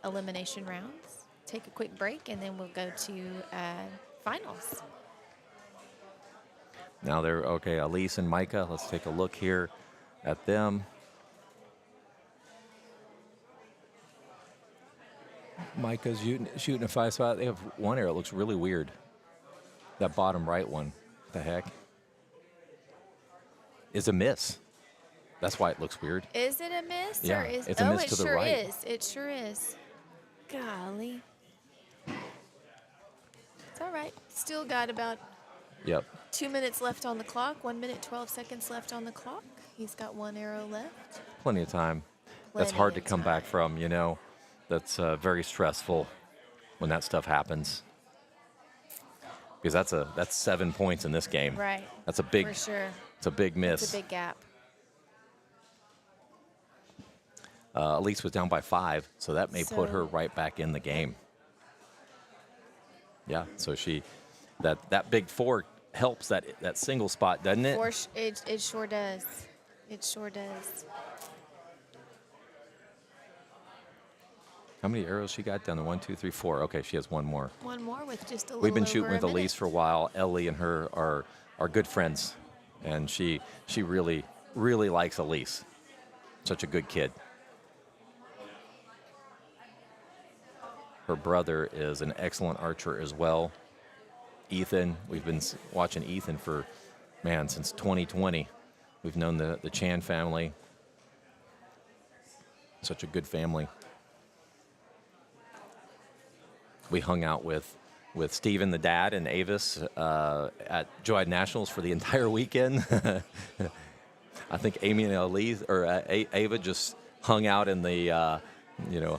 elimination rounds. Take a quick break, and then we'll go to finals. Now they're okay. Elise and Micah. Let's take a look here at them. Micah's shooting a 5 spot. They have one arrow. It looks really weird. That bottom right one. What the heck? Is a miss. That's why it looks weird. Is it a miss? Yeah, Or is, it's a miss it to the sure right. is. It sure is. Golly. It's all right. Still got about Yep. 2 minutes left on the clock. 1 minute, 12 seconds left on the clock. He's got one arrow left. Plenty of time. That's Plenty hard to of come back time. from, you know. That's very stressful when that stuff happens. Because that's 7 points in this game. Right. That's a big For sure. it's a big miss. It's a big gap. Elise was down by 5, so that may put her So- right back in the game. Yeah, so that big 4 helps that single spot, doesn't it? It sure does. It sure does. How many arrows she got down to? 1, 2, 3, 4. Okay, she has one more. One more with just a little We've been over shooting with a minute. Elise for a while. Ellie and her are good friends, and she really likes Elise. Such a good kid. Her brother is an excellent archer as well. Ethan, we've been watching Ethan for, since 2020. We've known the Chan family. Such a good family. We hung out with Steven, the dad, and Avis at Joyride Nationals for the entire weekend. I think Amy and Elise, or Ava just hung out in the,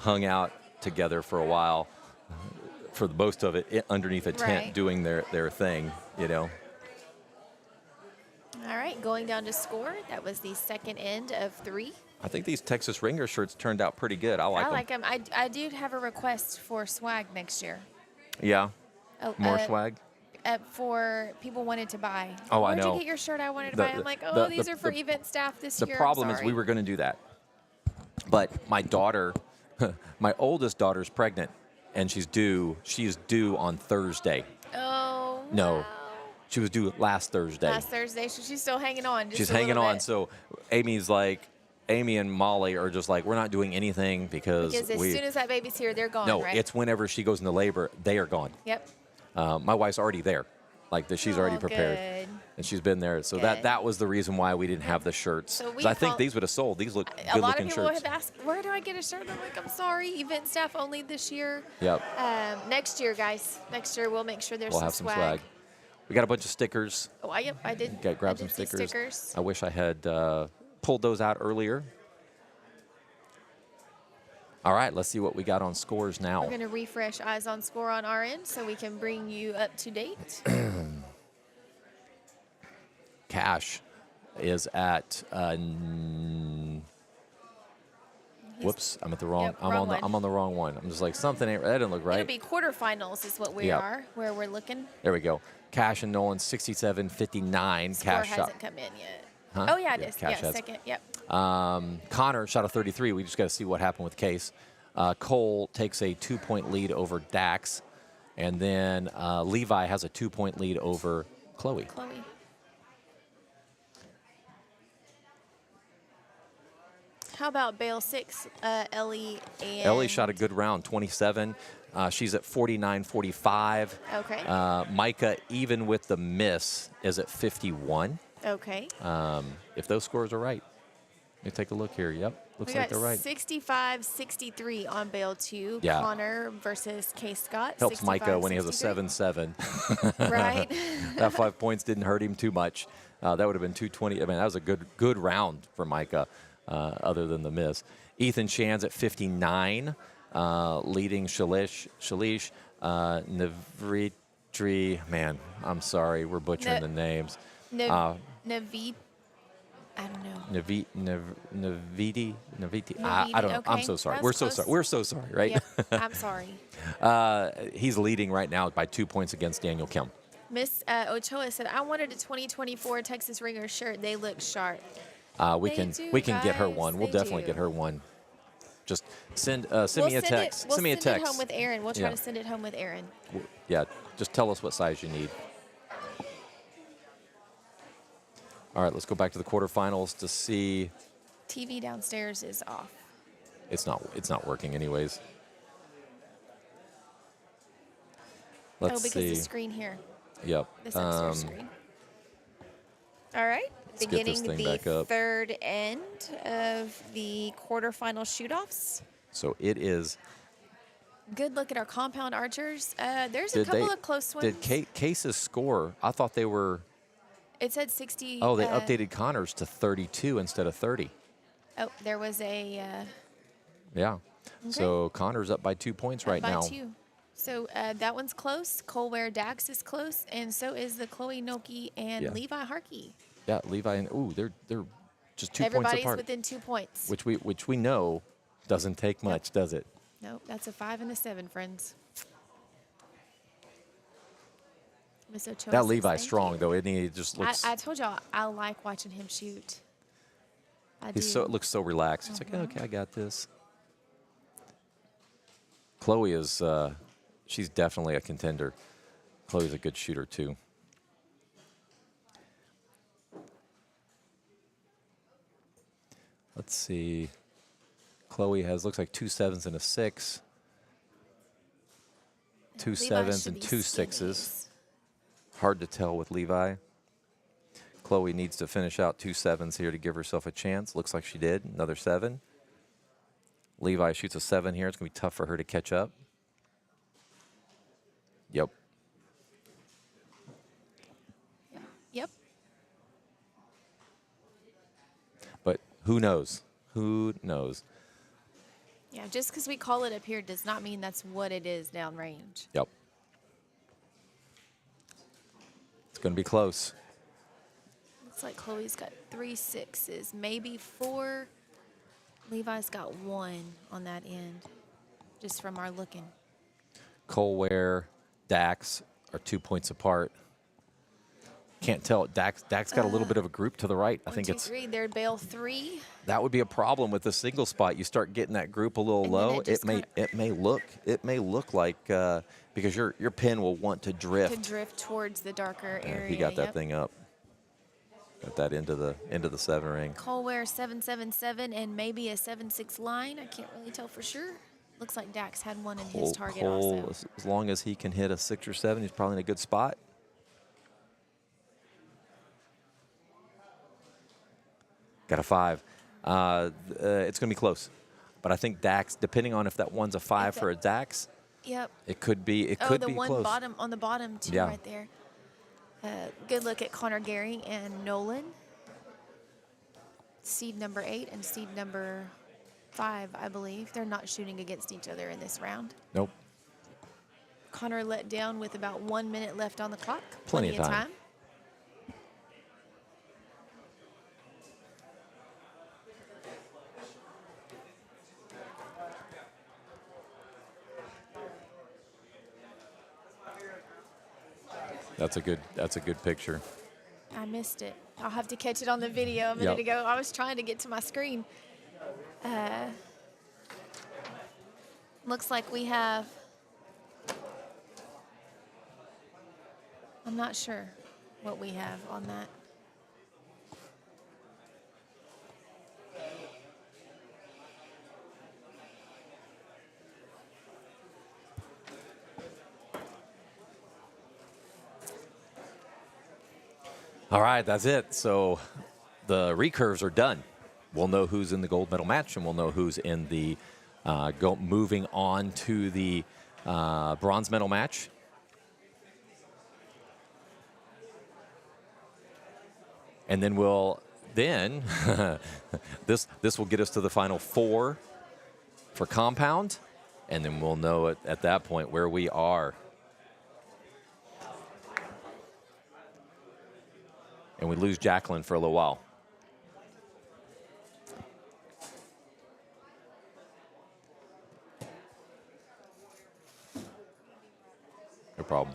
hung out together for a while, for the most of it, underneath a tent Right. doing their thing, you know. All right, going down to score. That was the second end of 3. I think these Texas Ringer shirts turned out pretty good. I like them. them. I do have a request for swag next year. Yeah, Oh, more swag. For people wanted to buy. Oh, I Where'd know. you get your shirt? I wanted to The- buy. I'm like, the- these the- are for the- event staff this The year. I'm problem is sorry. we were going to do that, but my daughter, my oldest daughter's pregnant, and she's due on Thursday. Oh. No. Wow. She was due last Thursday. Last Thursday, so she's still hanging on. Just She's a hanging little on. bit. So Amy and Molly are just like, we're not doing anything because Because as soon as that baby's here, they're gone, no, right? it's whenever she goes into labor, they are gone. Yep. My wife's already there, she's already Oh, prepared, good. and she's been there. So Good. that was the reason why we didn't have the shirts. So 'Cause we I think call- these would have sold. These look A good lot of looking people shirts. have asked, where do I get a shirt? And I'm like, I'm sorry, event staff only this year. Yep, Next year, guys. Next year, we'll make sure there's we'll some have some swag. We got a bunch of stickers. Oh, I did. Grab I some did see stickers. stickers. I wish I had pulled those out earlier. All right, let's see what we got on scores now. We're going to refresh Eyes on Score on our end so we can bring you up to date. Cash is at. Whoops, I'm at the wrong. Yep, I'm wrong one. I'm on the wrong one. I'm just like something ain't. That didn't look right. It'll be quarterfinals is what we Yep. are, where we're looking. There we go. Cash and Nolan 67-59. Score Cash hasn't shot. come in yet. Huh? Oh, yeah, it Yeah, is. Cash Yeah, has. second. Yep. Connor shot a 33. We just got to see what happened with Case. Cole takes a 2-point lead over Dax, and then Levi has a 2-point lead over Chloe. Chloe. How about Bale 6, Ellie and... Ellie shot a good round, 27. She's at 49-45. Okay. Micah, even with the miss, is at 51. Okay. If those scores are right. Let me take a look here. Yep, looks We like got they're right. 65-63 on Bale 2. Yeah. Connor versus K. Scott. Helps Micah when he has a 65-63. 7-7. Right. That 5 points didn't hurt him too much. That would have been 220. I mean, that was a good round for Micah, other than the miss. Ethan Shan's at 59, leading Shalish. Navritri, man, I'm sorry, we're butchering the names. Navid. I don't know. Naviti. Naviti, I don't know. I'm okay. so sorry. That's We're so close. sorry. We're so sorry, right? Yep. I'm sorry. He's leading right now by 2 points against Daniel Kim. Miss Ochoa said, I wanted a 2024 Texas Ringer shirt. They look sharp. We They can do, get her guys. one. We'll They definitely do. get her one. Just send We'll me a text. We'll send me a it text. home with Aaron. We'll try Yeah. to send it home with Aaron. Yeah, just tell us what size you need. All right, let's go back to the quarterfinals to see. TV downstairs is off. It's not working anyways. Oh, Let's because see. the screen here, Yep. this upstairs screen. All right. Let's get this Beginning thing the back up. third end of the quarterfinal shoot-offs. So it is. Good look at our compound archers. There's a Did couple they? of close ones. Did Case's score? I thought they were. It said 60. Oh, they updated Connor's to 32 instead of 30. Oh, there was a Yeah. So Connor's up by 2 points right by now. 2. So that one's close. Colware Dax is close, and so is the Chloe Noki and Yeah. Levi Harkey. Yeah, Levi and they're just 2 points Everybody's apart. within 2 points. Which we know doesn't take much, does it? Nope, that's a 5 and a 7, friends. Miss Ochoa That says Levi's thank strong you. though, isn't he? He just looks. I told y'all I like watching him shoot. I do. Looks so relaxed. He's like, okay, I got this. Chloe is. She's definitely a contender. Chloe's a good shooter too. Let's see. Chloe looks like 2 7s and a 6. 2 Levi 7s should and be 2 skinnies. 6s. Hard to tell with Levi. Chloe needs to finish out 2 7s here to give herself a chance. Looks like she did. Another 7. Levi shoots a 7 here. It's going to be tough for her to catch up. Yep. Yep. But who knows? Who knows? Yeah, just because we call it up here does not mean that's what it is downrange. Yep. It's going to be close. Looks like Chloe's got 3 6s, maybe 4. Levi's got 1 on that end, just from our looking. Colware, Dax are 2 points apart. Can't tell. Dax got a little bit of a group to the right. I 1, think 2, it's 3. They're Bale 3. that would be a problem with the single spot. You start getting that group a little And then low. it just It may look like because your pin will want to drift. To drift towards the darker area. He got that yep. thing up. Got that into the 7 ring. Colware 777 and maybe a 7-6 line. I can't really tell for sure. Looks like Dax had one in his target Cole, also. as long as he can hit a 6 or 7, he's probably in a good spot. Got a 5. It's going to be close. But I think Dax, depending on if that one's a 5 for a Dax, Yep. it could be The one close. bottom on the bottom too, Yeah. right there. Good look at Connor Gehring and Nolan. Seed number 8 and seed number 5, I believe. They're not shooting against each other in this round. Nope. Connor let down with about 1 minute left on the clock. Plenty of time. That's a good picture. I missed it. I'll have to catch it on the video a minute ago. I was trying to get to my screen. Looks like we have, I'm not sure what we have on that. All right, that's it. So the recurves are done. We'll know who's in the gold medal match, and we'll know who's in the moving on to the bronze medal match. And then this will get us to the final 4 for compound, and then we'll know at that point where we are. And we lose Jacqueline for a little while. No problem.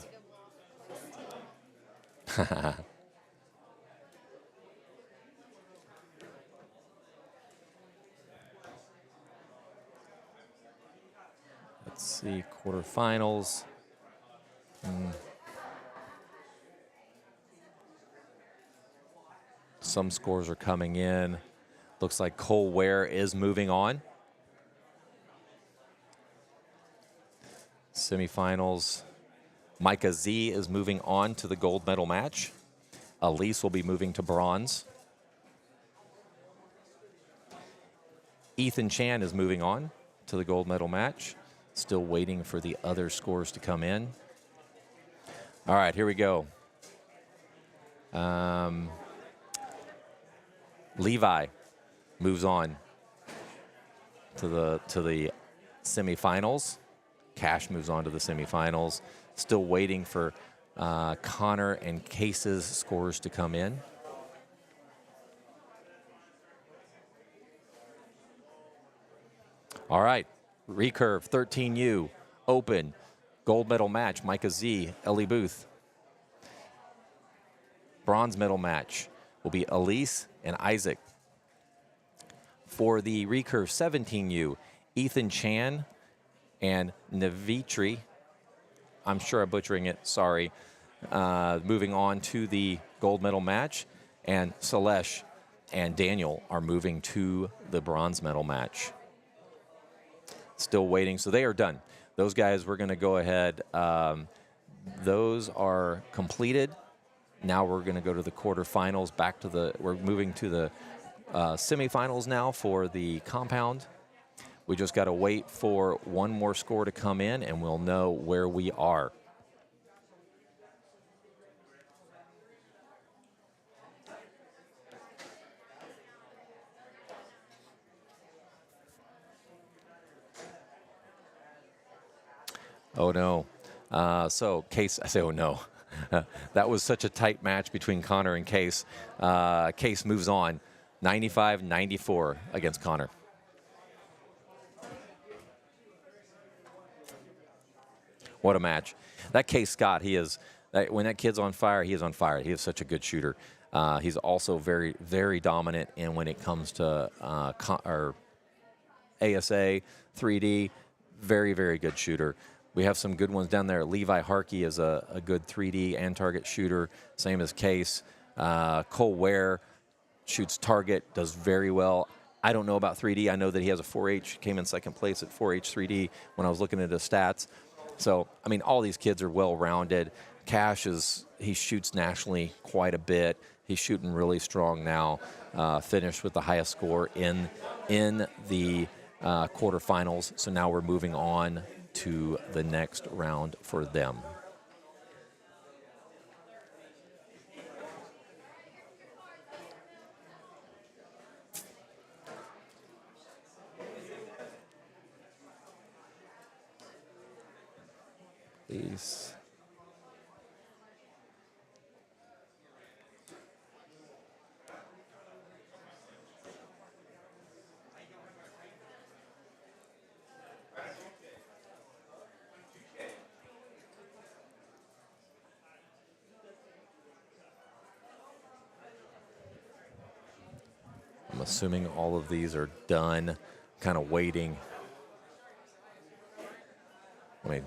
Let's see, quarterfinals. Some scores are coming in. Looks like Cole Ware is moving on. Semifinals. Micah Z is moving on to the gold medal match. Elise will be moving to bronze. Ethan Chan is moving on to the gold medal match. Still waiting for the other scores to come in. All right, here we go. Levi moves on to the semifinals. Cash moves on to the semifinals. Still waiting for Connor and Case's scores to come in. All right, Recurve 13U Open gold medal match. Micah Z, Ellie Booth. Bronze medal match will be Elise and Isaac. For the Recurve 17U, Ethan Chan and Navitri. I'm sure I'm butchering it, sorry. Moving on to the gold medal match. And Salesh and Daniel are moving to the bronze medal match. Still waiting, so they are done. Those guys, we're going to go ahead. Those are completed. Now we're going to go to the quarterfinals. We're moving to the semifinals now for the compound. We just got to wait for one more score to come in, and we'll know where we are. Oh, no. So, Case, I say, oh, no. That was such a tight match between Connor and Case. Case moves on, 95-94 against Connor. What a match. That Case Scott, when that kid's on fire, he is on fire. He is such a good shooter. He's also very, very dominant in when it comes to ASA, 3D, very, very good shooter. We have some good ones down there. Levi Harkey is a good 3D and target shooter, same as Case. Cole Ware shoots target, does very well. I don't know about 3D. I know that he has a 4H, came in second place at 4H 3D when I was looking at his stats. So, I mean, all these kids are well-rounded. Cash he shoots nationally quite a bit. He's shooting really strong now. Finished with the highest score in the quarterfinals. So now we're moving on to the next round for them. Please. I'm assuming all of these are done, kind of waiting. I mean,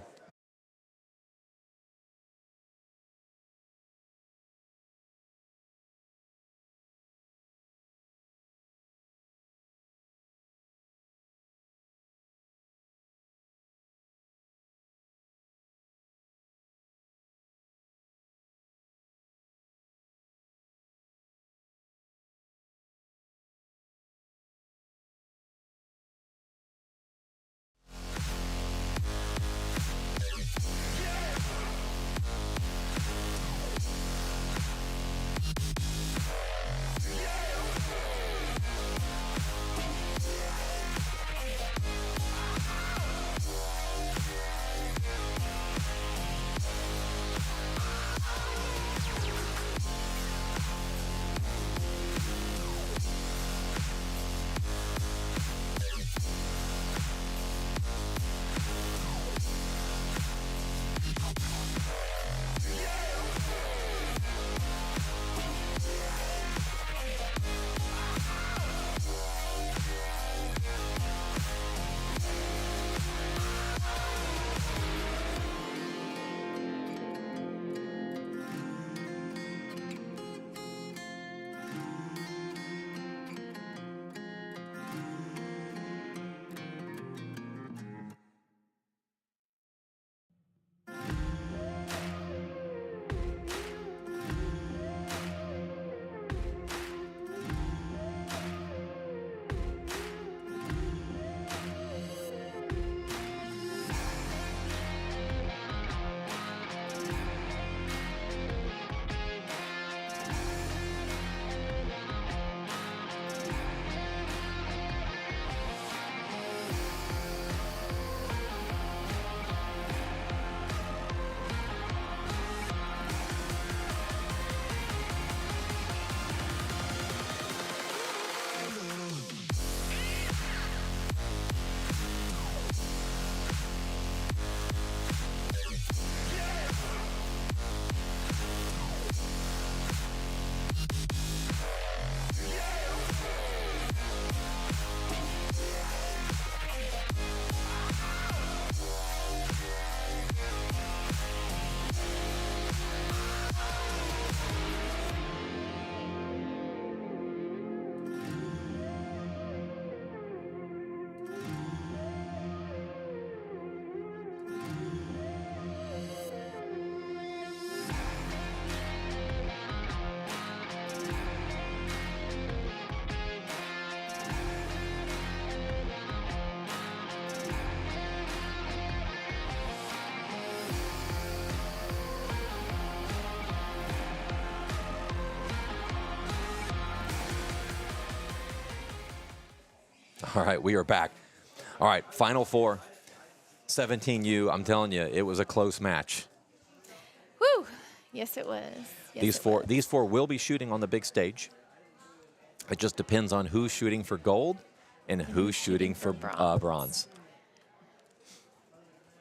All right, we are back. All right, final four. 17U, I'm telling you, it was a close match. Woo! Yes, it was. Yes, These four will be shooting on the big stage. It just depends on who's shooting for gold and who's shooting for bronze.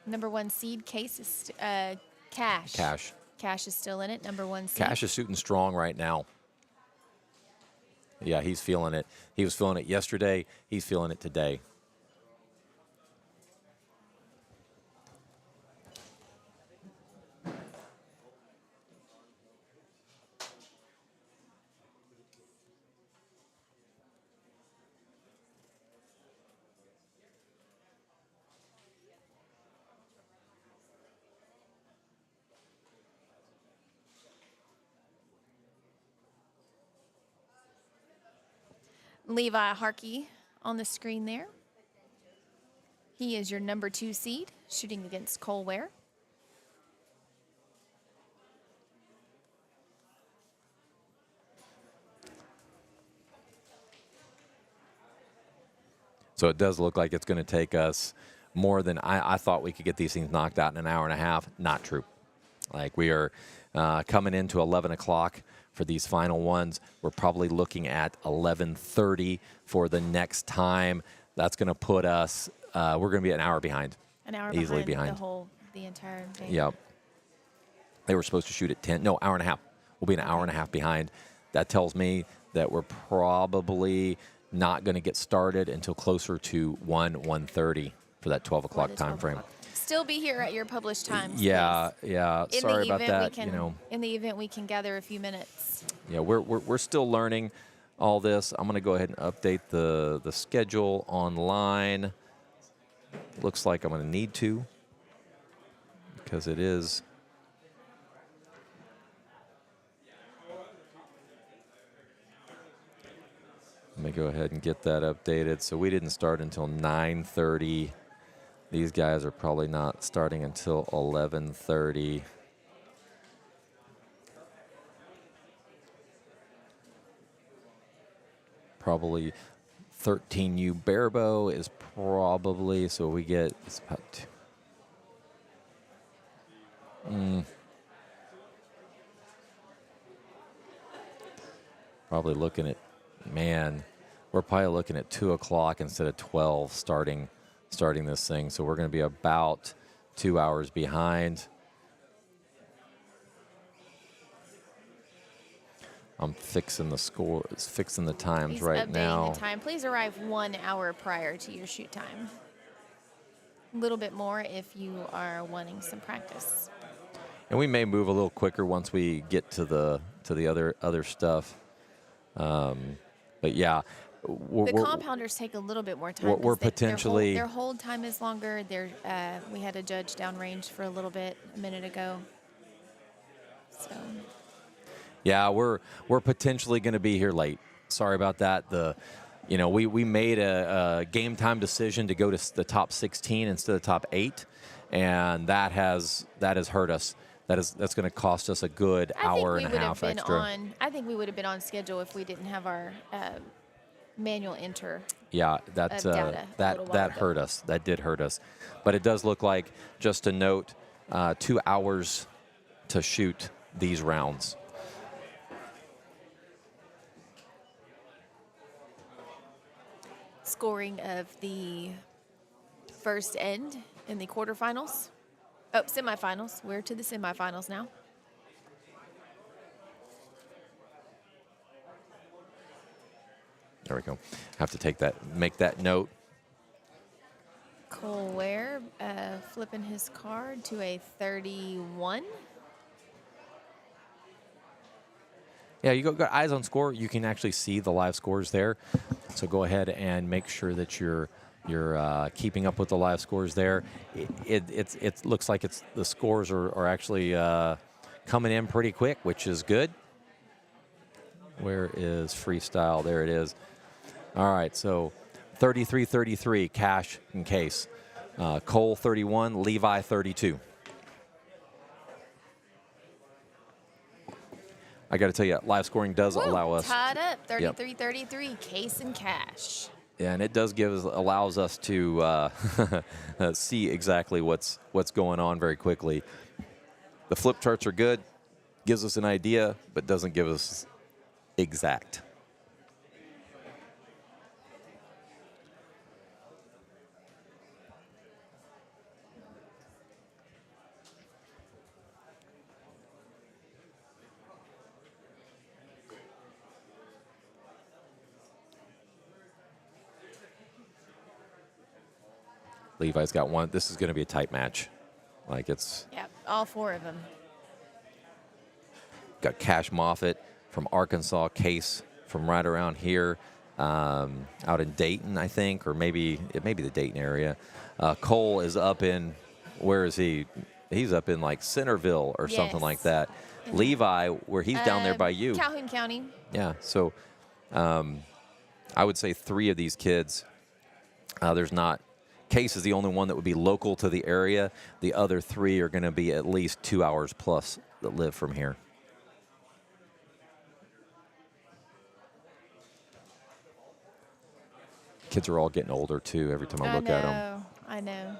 Number 1 seed, Case is Cash. Cash is still in it. Number 1 seed. Cash is shooting strong right now. Yeah, he's feeling it. He was feeling it yesterday. He's feeling it today. Levi Harkey on the screen there. He is your number 2 seed, shooting against Cole Ware. So it does look like it's going to take us more than I thought we could get these things knocked out in an hour and a half. Not true. Like we are coming into 11 o'clock for these final ones. We're probably looking at 11:30 for the next time. That's going to put us, we're going to be an hour behind. An hour easily behind. The entire day. Yep. They were supposed to shoot at 10. No, hour and a half. We'll be an hour and a half behind. That tells me that we're probably not going to get started until closer to 1:30 for that 12 o'clock time frame. Still be here at your published times. Yeah, please. yeah. Sorry about that. In the event we can gather a few minutes. Yeah, we're still learning all this. I'm going to go ahead and update the schedule online. Looks like I'm going to need to because it is. Let me go ahead and get that updated. So we didn't start until 9:30. These guys are probably not starting until 11:30. Probably 13U barebow is probably, so we get, it's about probably looking at, man, we're probably looking at 2 o'clock instead of 12 starting this thing. So we're going to be about 2 hours behind. I'm fixing the scores, fixing the times He's right updating now. the time. Please arrive 1 hour prior to your shoot time. A little bit more if you are wanting some practice. And we may move a little quicker once we get to the other stuff. But yeah, The compounders take a little bit more time. We're potentially their hold time is longer. We had a judge downrange for a little bit a minute ago. So. Yeah, we're potentially going to be here late. Sorry about that. We made a game time decision to go to the top 16 instead of top 8, and that has hurt us. That's going to cost us a good hour and a half extra. I think we would have been on schedule if we didn't have our manual enter. Yeah, that hurt us. That did hurt us. But it does look like, just a note, 2 hours to shoot these rounds. Scoring of the first end in the quarterfinals. Oh, semifinals. We're to the semifinals now. There we go. Have to make that note. Cole Ware flipping his card to a 31. Yeah, you got eyes on score. You can actually see the live scores there. So go ahead and make sure that you're keeping up with the live scores there. It looks like the scores are actually coming in pretty quick, which is good. Where is freestyle? There it is. All right, so 33-33, Cash and Case. Cole 31, Levi 32. I got to tell you, live scoring does allow us. Tied up, 33-33, Case and Cash. Yeah, and it does allows us to see exactly what's going on very quickly. The flip charts are good, gives us an idea, but doesn't give us exact. Levi's got one. This is going to be a tight match. Like it's Yep, all 4 of them. got Cash Moffitt from Arkansas, Case from right around here, out in Dayton, I think, or maybe it may be the Dayton area. Cole is up in, where is he? He's up in like Centerville or something like Yes. that. Levi, where he's down there by you. Calhoun County. Yeah, so I would say 3 of these kids, there's not, Case is the only one that would be local to the area. The other 3 are going to be at least 2 hours plus that live from here. Kids are all getting older, too, every time I look at them. I know.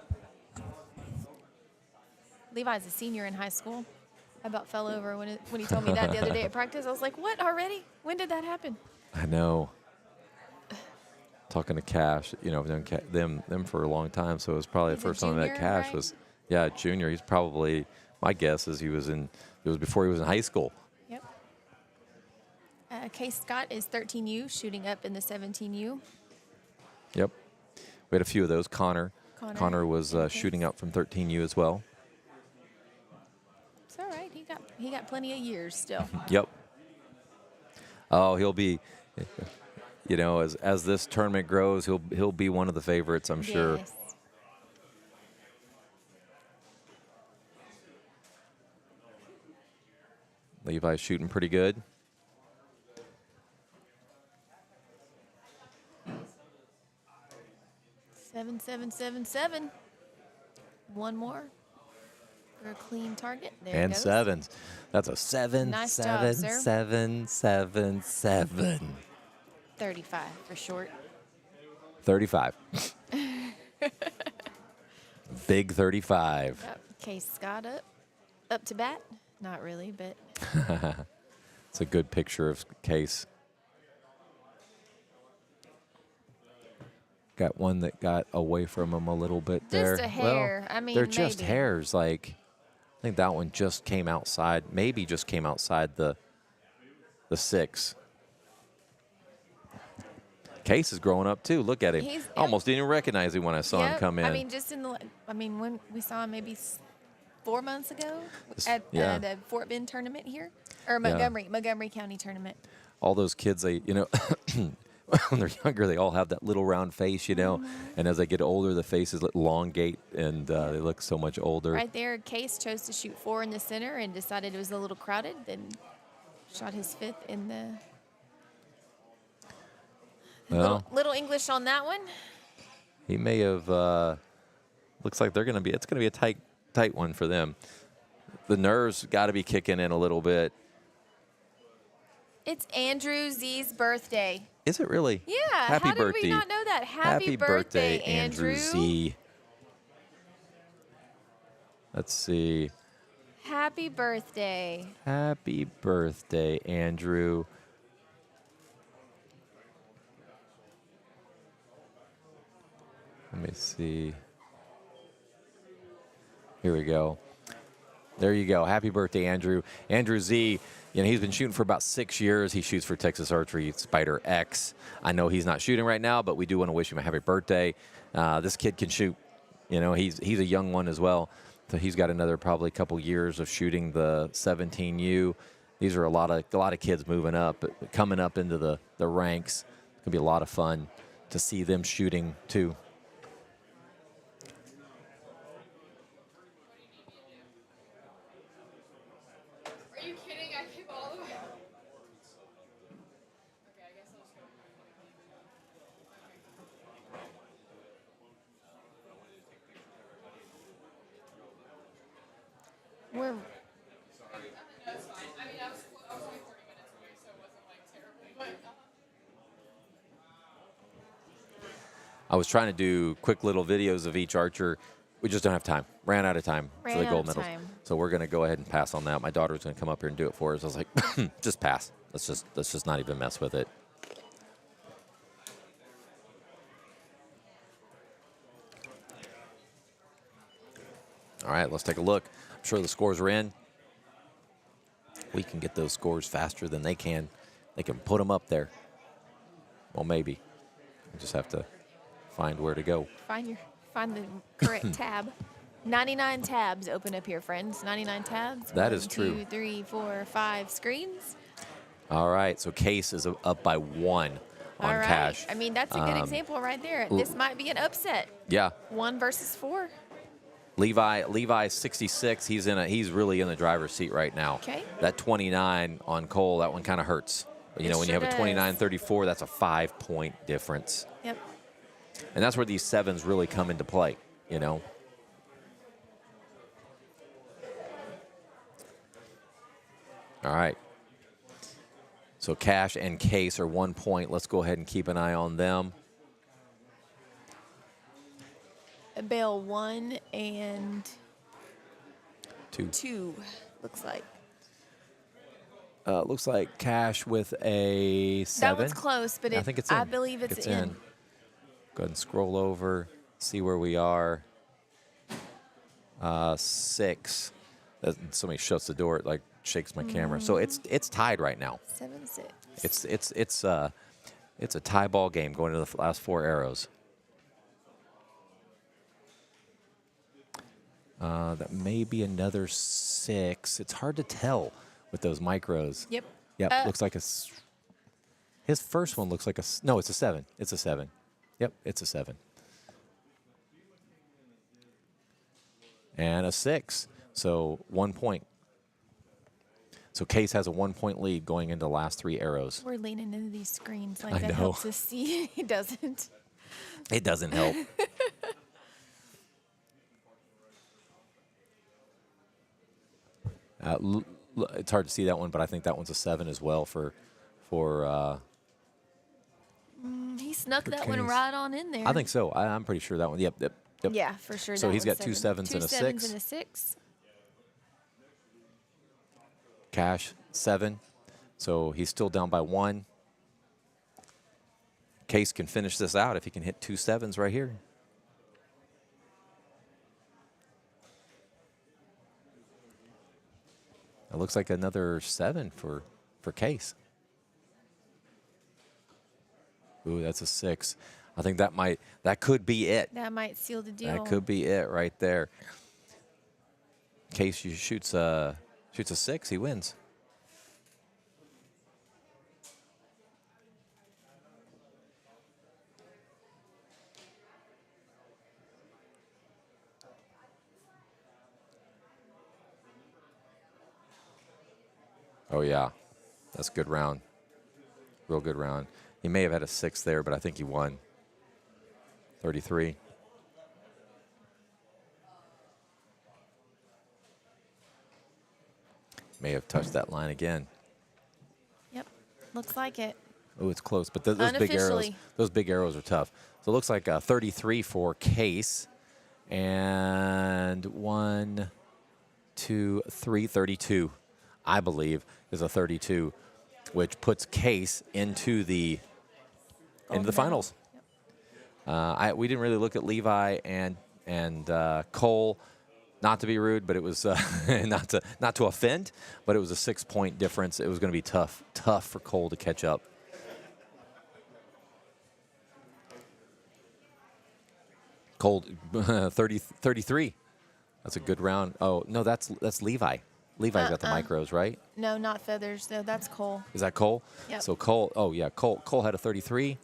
Levi's a senior in high school. I about fell over when he told me that the other day at practice. I was like, what, already? When did that happen? I know. Talking to Cash, you know, them for a long time, so it was probably the first time I met Cash right? was, yeah, junior. He's probably, my guess is it was before he was in high school. Yep. Case Scott is 13U, shooting up in the 17U. Yep. We had a few of those. Connor was shooting up from 13U as well. It's all right. He got plenty of years still. Yep. Oh, he'll be, you know, as this tournament grows, he'll be one of the favorites, I'm sure. Yes. Levi's shooting pretty good. Seven, 7, 7, 7. One more for a clean target. There And it goes. 7s. That's a 7, Nice 7, job, sir. 7, 7, 7. 35 for short. 35. Big 35. Yep. Case Scott up to bat. Not really, but It's a good picture of Case. Got one that got away from him a little bit there. just a hair. Well, I mean, they're just maybe. hairs. Like, I think that one just came outside. Maybe just came outside the 6. Case is growing up too. Look at him. He's- Almost didn't even recognize him when I saw him come in. I mean, just when we saw him maybe 4 months ago at yeah. the Fort Bend tournament here, or Montgomery County tournament. All those kids, they, you know, when they're younger, they all have that little round face, you know, and as they get older, the faces elongate and they look so much older. Right there, Case chose to shoot 4 in the center and decided it was a little crowded, then shot his 5th in the little English on that one. He may have, looks like it's going to be a tight one for them. The nerves got to be kicking in a little bit. It's Andrew Z's birthday. Is it really? Yeah. Happy how birthday. did we not know that? Happy birthday, Andrew Z. Let's see. Happy birthday. Happy birthday, Andrew. Let me see. Here we go. There you go. Happy birthday, Andrew. Andrew Z, you know, he's been shooting for about 6 years. He shoots for Texas Archery Spider X. I know he's not shooting right now, but we do want to wish him a happy birthday. This kid can shoot. You know, he's a young one as well. So he's got another probably couple years of shooting the 17U. These are a lot of kids moving up, coming up into the ranks. It's going to be a lot of fun to see them shooting too. Are you kidding? I came all the way. Okay, I guess I'll just go. We're That's fine. I mean, I was only 40 minutes away, so it wasn't like terribly, but. I was trying to do quick little videos of each archer. We just don't have time. Ran out of time for the gold medals. So we're going to go ahead and pass on that. My daughter's going to come up here and do it for us. I was like, just pass. Let's just not even mess with it. All right, let's take a look. I'm sure the scores are in. We can get those scores faster than they can. They can put them up there. Well, maybe. We just have to find where to go. Find the correct tab. 99 tabs open up here, friends. 99 tabs. That is true. 1, 2, 3, 4, 5 screens. All right, so Case is up by 1 on All right. Cash. I mean, that's a good example right there. This might be an upset. Yeah. 1 versus 4. Levi 66. He's really in the driver's seat right now. Okay. That 29 on Cole, that one kind of hurts. But, when you have a 29-34, that's a 5-point difference. Yep. And that's where these sevens really come into play, All right. So Cash and Case are 1 point. Let's go ahead and keep an eye on them. Bell 1 and 2. 2, looks like. Looks like Cash with a 7. That one's close, but I think it's in. I believe it's in. Go ahead and scroll over, see where we are. 6. Somebody shuts the door, it like shakes my camera. So it's tied right now. 7-6. It's a tie ball game going into the last 4 arrows. That may be another 6. It's hard to tell with those micros. Yep. Yep. Looks like his first one looks like no, it's a 7. It's a 7. Yep, it's a 7. And a 6. So 1 point. So Case has a 1-point lead going into the last 3 arrows. We're leaning into these screens like I that know. helps us see. It doesn't. It doesn't help. It's hard to see that one, but I think that one's a 7 as well for He snuck that one Case. right on in there. I think so. I'm pretty sure that one. Yep. Yeah, for sure. So that he's one's got 2 7. 7s and a 2 6. 7s and a 6. Cash 7. So he's still down by 1. Case can finish this out if he can hit 2 7s right here. It looks like another 7 for Case. Ooh, that's a 6. I think that could be it. That might seal the deal. That could be it right there. Case shoots a 6, he wins. Oh, yeah. That's a good round. Real good round. He may have had a 6 there, but I think he won. 33. May have touched that line again. Yep. Looks like it. Oh, it's close, but those big arrows are tough. So it looks like 33 for Case, and 1, 2, 3, 32, I believe, is a 32, which puts Case into the finals. Yep. We didn't really look at Levi and Cole. Not to be rude, but it was not to offend, but it was a 6-point difference. It was going to be tough for Cole to catch up. Cole 33. That's a good round. Oh no, that's Levi. Levi's got the micros, right? No, not feathers though. That's Cole. Is that Cole? Yep. So Cole. Oh yeah, Cole had a 33.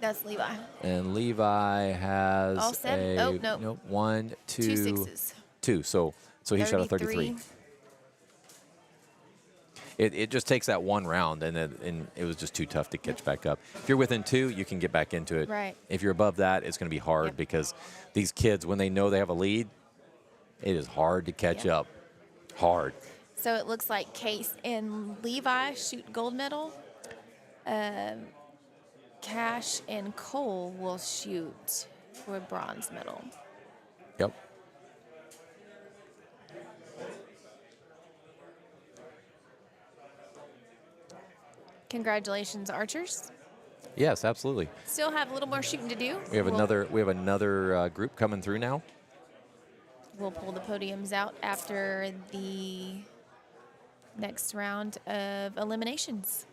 That's Levi. And Levi has All 7? Oh, no. Nope. 1, 2, 2 6s. 2. So he shot a 33. It just takes that one round, and it was just too tough to catch back up. If you're within 2, you can get back into it. Right. If you're above that, it's going to be hard because these kids, when they know they have a lead, it is hard to catch up. Hard. So it looks like Case and Levi shoot gold medal. Cash and Cole will shoot for a bronze medal. Yep. Congratulations, archers. Yes, absolutely. Still have a little more shooting to do. We have another group coming through now. We'll pull the podiums out after the next round of eliminations.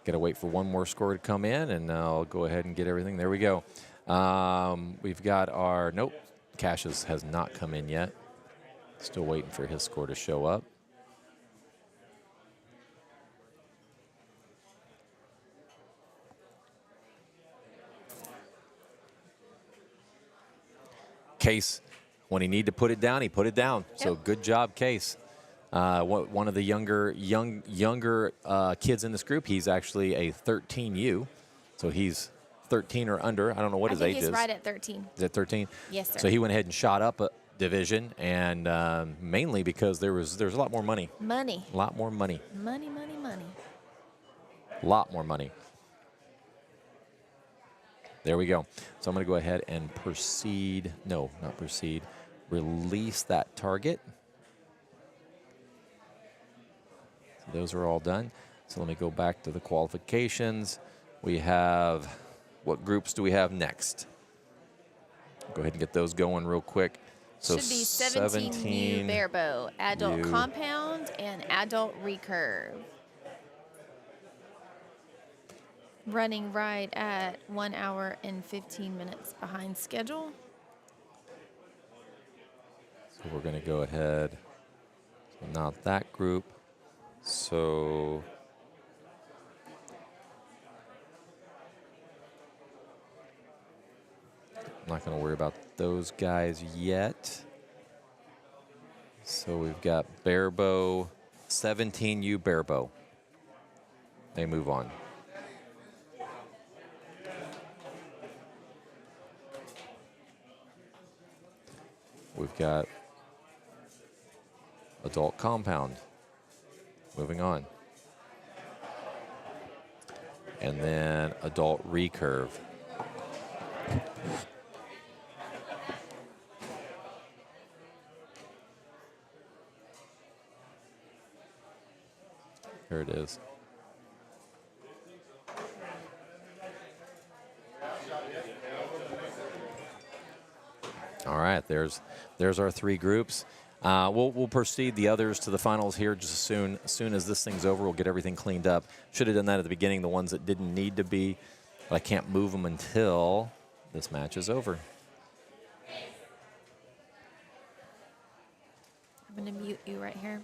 Got to wait for one more score to come in, and I'll go ahead and get everything. There we go. We've got our, nope, Cash has not come in yet. Still waiting for his score to show up. Case, when he need to put it down, he put it down. So Yep. good job, Case. One of the younger kids in this group, he's actually a 13U. So he's 13 or under. I don't know what his I think age he's is. right at 13. Is it 13? Yes, sir. So he went ahead and shot up a division, and mainly because there's a lot more money. Money. A lot more money. Money, money, money. A lot more money. There we go. So I'm going to go ahead and proceed. No, not proceed. Release that target. So those are all done. So let me go back to the qualifications. We have, what groups do we have next? Go ahead and get those going real quick. So Should be 17 barebow, adult U. compound, and adult recurve. Running right at 1 hour and 15 minutes behind schedule. So we're going to go ahead. So not that group. So I'm not going to worry about those guys yet. So we've got barebow, 17U barebow. They move on. We've got adult compound. Moving on. And then adult recurve. Here it is. All right, there's our three groups. We'll proceed the others to the finals here just as soon as this thing's over. We'll get everything cleaned up. Should have done that at the beginning, the ones that didn't need to be, but I can't move them until this match is over. I'm going to mute you right here.